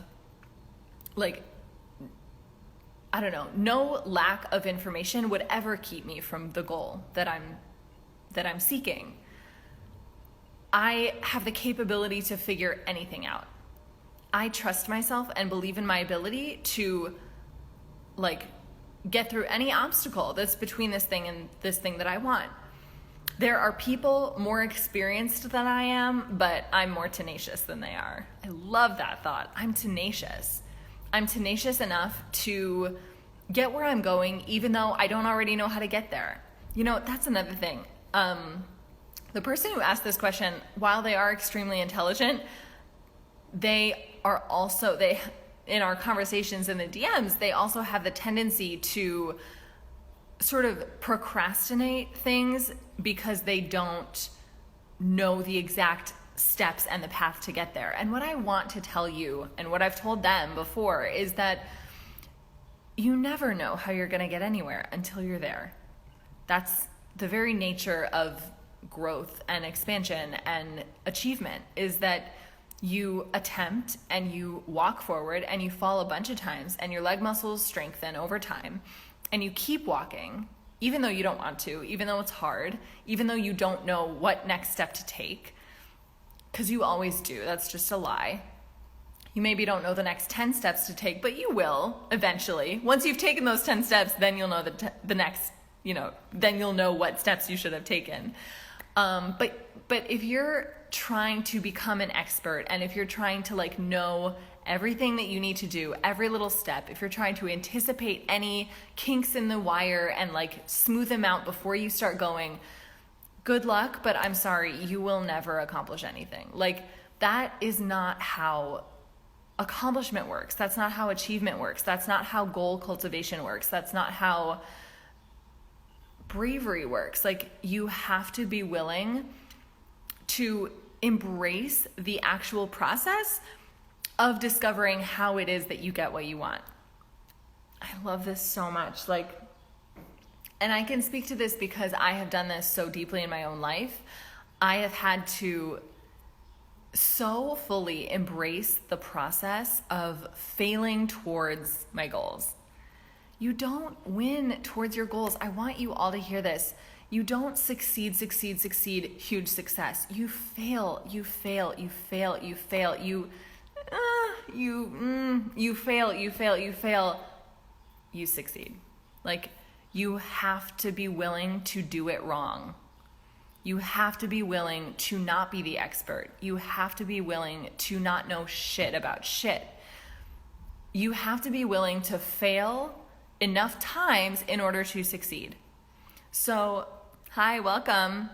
no lack of information would ever keep me from the goal that I'm seeking. I have the capability to figure anything out. I trust myself and believe in my ability to get through any obstacle that's between this thing and this thing that I want. There are people more experienced than I am, but I'm more tenacious than they are. I love that thought. I'm tenacious. I'm tenacious enough to get where I'm going, even though I don't already know how to get there. That's another thing. The person who asked this question, while they are extremely intelligent, they in our conversations in the DMs, they also have the tendency to sort of procrastinate things because they don't know the exact steps and the path to get there. And what I want to tell you, and what I've told them before, is that you never know how you're going to get anywhere until you're there. That's the very nature of growth and expansion and achievement, is that you attempt and you walk forward and you fall a bunch of times and your leg muscles strengthen over time and you keep walking, even though you don't want to, even though it's hard, even though you don't know what next step to take, because you always do. That's just a lie. You maybe don't know the next 10 steps to take, but you will eventually. Once you've taken those 10 steps, then you'll know the next, then you'll know what steps you should have taken. But if you're trying to become an expert, and if you're trying to know everything that you need to do, every little step, if you're trying to anticipate any kinks in the wire and smooth them out before you start going, good luck, but I'm sorry, you will never accomplish anything. That is not how accomplishment works. That's not how achievement works. That's not how goal cultivation works. That's not how bravery works. You have to be willing to embrace the actual process of discovering how it is that you get what you want. I love this so much. And I can speak to this because I have done this so deeply in my own life. I have had to so fully embrace the process of failing towards my goals. You don't win towards your goals. I want you all to hear this. You don't succeed, huge success. You fail, you fail, you fail, you fail, you fail, you succeed. You have to be willing to do it wrong. You have to be willing to not be the expert. You have to be willing to not know shit about shit. You have to be willing to fail enough times in order to succeed. So, hi, welcome.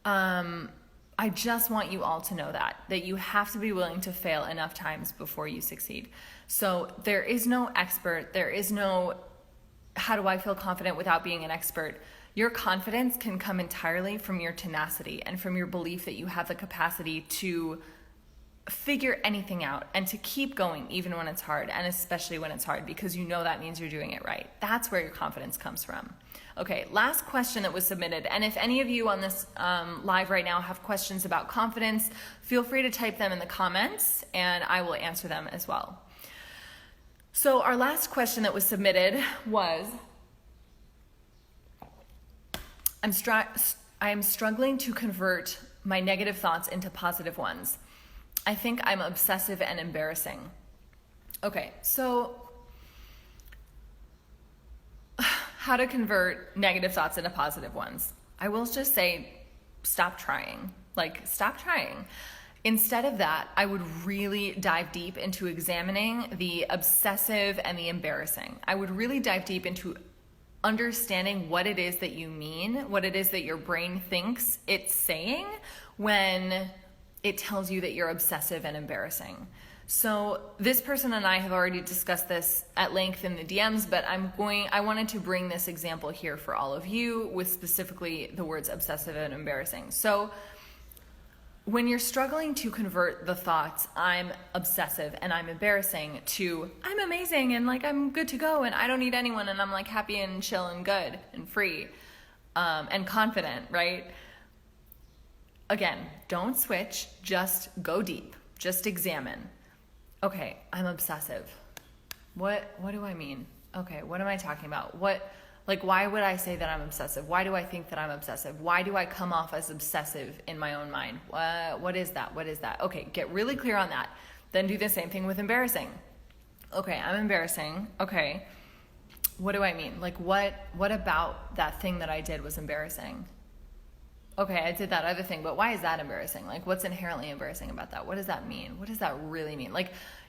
I just want you all to know that you have to be willing to fail enough times before you succeed. So there is no expert. There is no, how do I feel confident without being an expert? Your confidence can come entirely from your tenacity and from your belief that you have the capacity to figure anything out and to keep going even when it's hard, and especially when it's hard, because that means you're doing it right. That's where your confidence comes from. Okay, last question that was submitted. And if any of you on this live right now have questions about confidence, feel free to type them in the comments and I will answer them as well. So our last question that was submitted was, I am struggling to convert my negative thoughts into positive ones. I think I'm obsessive and embarrassing. Okay, so how to convert negative thoughts into positive ones. I will just say, stop trying. Stop trying. Instead of that, I would really dive deep into examining the obsessive and the embarrassing. I would really dive deep into understanding what it is that you mean, what it is that your brain thinks it's saying when it tells you that you're obsessive and embarrassing. So this person and I have already discussed this at length in the DMs, but I wanted to bring this example here for all of you with specifically the words obsessive and embarrassing. So when you're struggling to convert the thoughts, I'm obsessive and I'm embarrassing, to I'm amazing and I'm good to go and I don't need anyone and I'm happy and chill and good and free and confident, right? Again, don't switch, just go deep, just examine. Okay, I'm obsessive. What do I mean? Okay, what am I talking about? Why would I say that I'm obsessive? Why do I think that I'm obsessive? Why do I come off as obsessive in my own mind? What is that? What is that? Okay, get really clear on that. Then do the same thing with embarrassing. Okay, I'm embarrassing. Okay, what do I mean? What about that thing that I did was embarrassing? Okay, I did that other thing, but why is that embarrassing? What's inherently embarrassing about that? What does that mean? What does that really mean?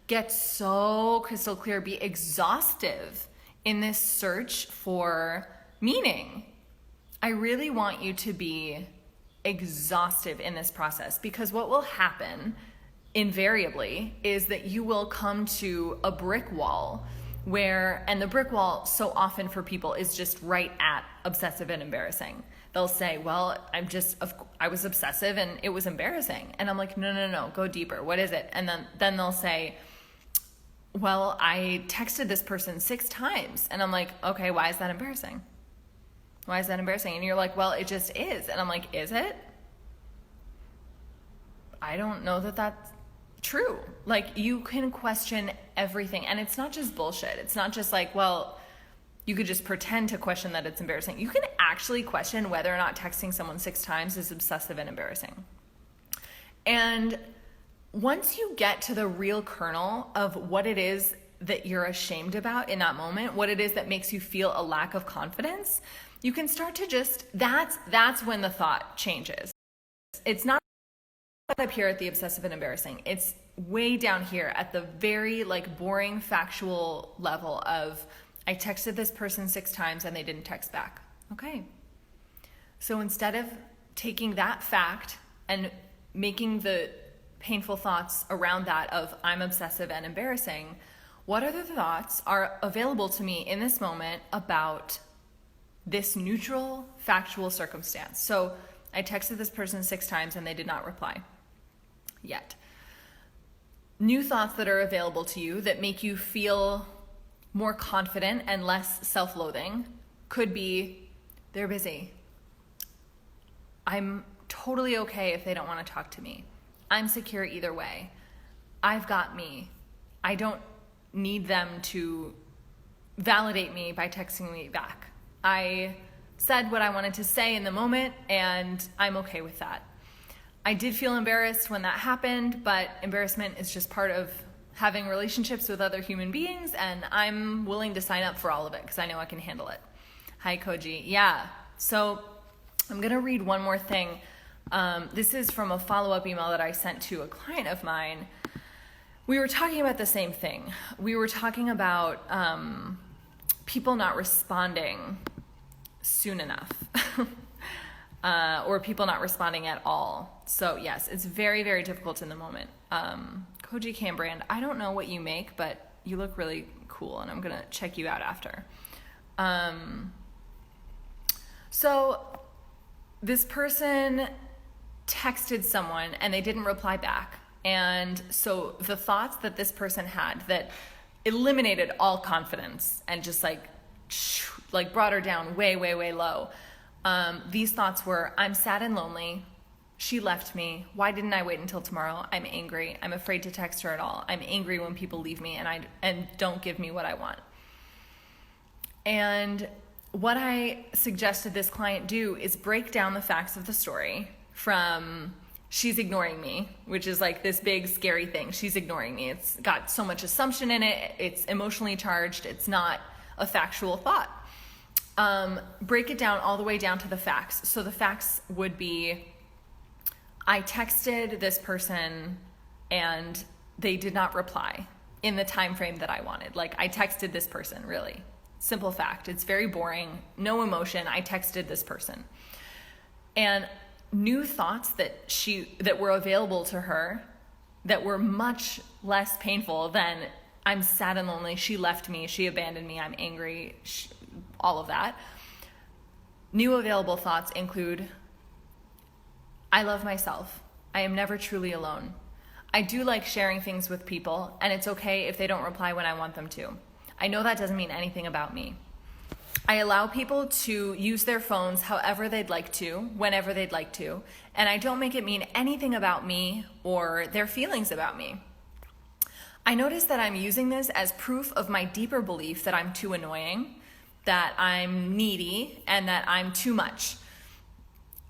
Get so crystal clear, be exhaustive in this search for meaning. I really want you to be exhaustive in this process, because what will happen invariably is that you will come to a brick wall and the brick wall so often for people is just right at obsessive and embarrassing. They'll say, well, I was obsessive and it was embarrassing. And I'm like, no, go deeper. What is it? And then they'll say, well, I texted this person 6 times. And I'm like, okay, why is that embarrassing? Why is that embarrassing? And you're like, well, it just is. And I'm like, is it? I don't know that that's true. Like, you can question everything. And it's not just bullshit. It's not just like, well, you could just pretend to question that it's embarrassing. You can actually question whether or not texting someone 6 times is obsessive and embarrassing. And once you get to the real kernel of what it is that you're ashamed about in that moment, what it is that makes you feel a lack of confidence, you can start to that's when the thought changes. It's not up here at the obsessive and embarrassing. It's way down here at the very boring factual level of, I texted this person 6 times and they didn't text back. Okay. So instead of taking that fact and making the painful thoughts around that of I'm obsessive and embarrassing, what other thoughts are available to me in this moment about this neutral factual circumstance? So I texted this person 6 times and they did not reply yet. New thoughts that are available to you that make you feel more confident and less self-loathing could be, they're busy. I'm totally okay if they don't want to talk to me. I'm secure either way. I've got me. I don't need them to validate me by texting me back. I said what I wanted to say in the moment, and I'm okay with that. I did feel embarrassed when that happened, but embarrassment is just part of having relationships with other human beings, and I'm willing to sign up for all of it because I know I can handle it. Hi, Koji. Yeah. So I'm going to read one more thing. This is from a follow-up email that I sent to a client of mine. We were talking about the same thing. We were talking about people not responding soon enough or people not responding at all. So yes, it's very, very difficult in the moment. Koji Cambrand, I don't know what you make, but you look really cool and I'm going to check you out after. So this person texted someone and they didn't reply back. And so the thoughts that this person had that eliminated all confidence and just brought her down way, way, way low. These thoughts were, I'm sad and lonely. She left me. Why didn't I wait until tomorrow? I'm angry. I'm afraid to text her at all. I'm angry when people leave me and don't give me what I want. And what I suggested this client do is break down the facts of the story from she's ignoring me, which is this big scary thing. She's ignoring me. It's got so much assumption in it. It's emotionally charged. It's not a factual thought. Break it down all the way down to the facts. So the facts would be, I texted this person and they did not reply in the time frame that I wanted. I texted this person, really. Simple fact. It's very boring. No emotion. I texted this person. And new thoughts that were available to her that were much less painful than I'm sad and lonely, she left me, she abandoned me, I'm angry, all of that. New available thoughts include, I love myself. I am never truly alone. I do like sharing things with people, and it's okay if they don't reply when I want them to. I know that doesn't mean anything about me. I allow people to use their phones however they'd like to, whenever they'd like to, and I don't make it mean anything about me or their feelings about me. I notice that I'm using this as proof of my deeper belief that I'm too annoying, that I'm needy, and that I'm too much.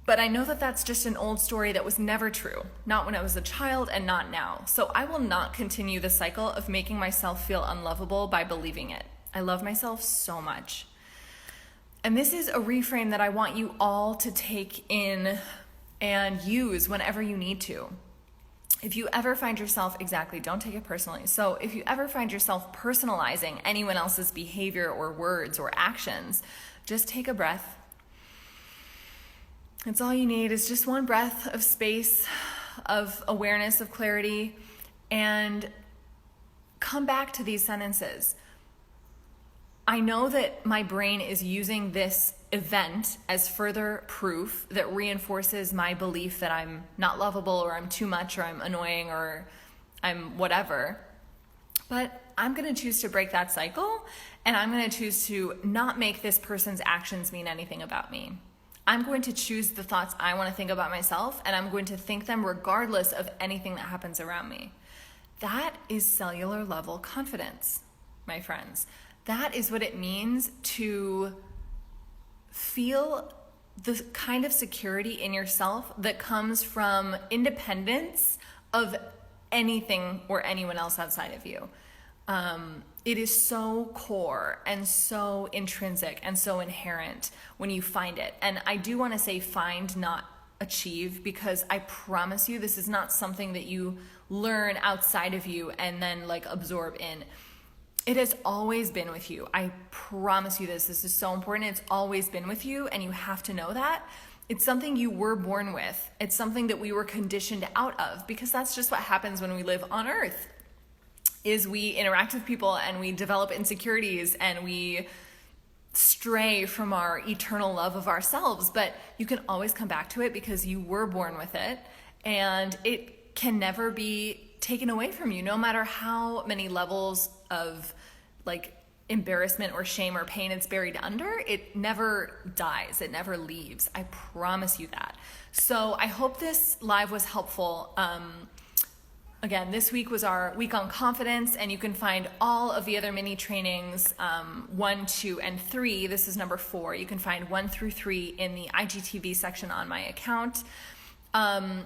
But I know that that's just an old story that was never true, not when I was a child and not now. So I will not continue the cycle of making myself feel unlovable by believing it. I love myself so much. And this is a reframe that I want you all to take in and use whenever you need to. If you ever find yourself, don't take it personally. So if you ever find yourself personalizing anyone else's behavior or words or actions, just take a breath. It's all you need is just one breath of space, of awareness, of clarity. and come back to these sentences. I know that my brain is using this event as further proof that reinforces my belief that I'm not lovable, or I'm too much, or I'm annoying, or I'm whatever. But I'm going to choose to break that cycle, and I'm going to choose to not make this person's actions mean anything about me. I'm going to choose the thoughts I want to think about myself, and I'm going to think them regardless of anything that happens around me. That is cellular level confidence, my friends. That is what it means to feel the kind of security in yourself that comes from independence of anything or anyone else outside of you. It is so core and so intrinsic and so inherent when you find it. And I do want to say find, not achieve, because I promise you this is not something that you learn outside of you and then like absorb in. It has always been with you. I promise you this. This is so important. It's always been with you, and you have to know that. It's something you were born with. It's something that we were conditioned out of, because that's just what happens when we live on Earth, is we interact with people and we develop insecurities and we stray from our eternal love of ourselves. But you can always come back to it because you were born with it, and it can never be taken away from you, no matter how many levels of like embarrassment or shame or pain it's buried under. It never dies. It never leaves. I promise you that. So I hope this live was helpful. Again, this week was our week on confidence, and you can find all of the other mini trainings, 1, 2, and 3. This is number 4. You can find 1 through 3 in the IGTV section on my account.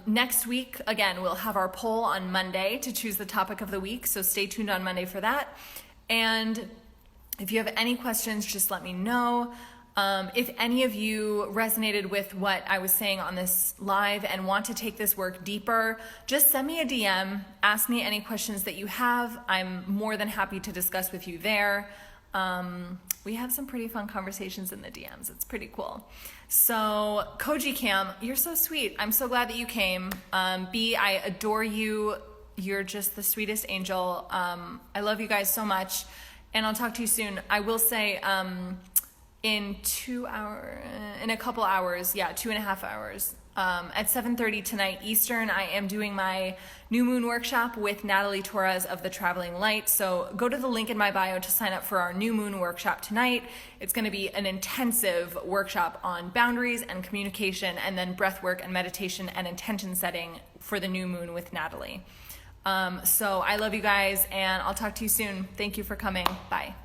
Next week, again, we'll have our poll on Monday to choose the topic of the week, so stay tuned on Monday for that. And if you have any questions, just let me know. If any of you resonated with what I was saying on this live and want to take this work deeper, just send me a DM, ask me any questions that you have. I'm more than happy to discuss with you there. We have some pretty fun conversations in the DMs. It's pretty cool. So Koji Cam, you're so sweet. I'm so glad that you came. B, I adore you. You're just the sweetest angel. I love you guys so much, and I'll talk to you soon. I will say, in a couple hours, 2.5 hours, at 7:30 tonight Eastern, I am doing my new moon workshop with Natalie Torres of The Traveling Light. So go to the link in my bio to sign up for our new moon workshop tonight. It's going to be an intensive workshop on boundaries and communication, and then breath work and meditation and intention setting for the new moon with Natalie. So I love you guys, and I'll talk to you soon. Thank you for coming. Bye.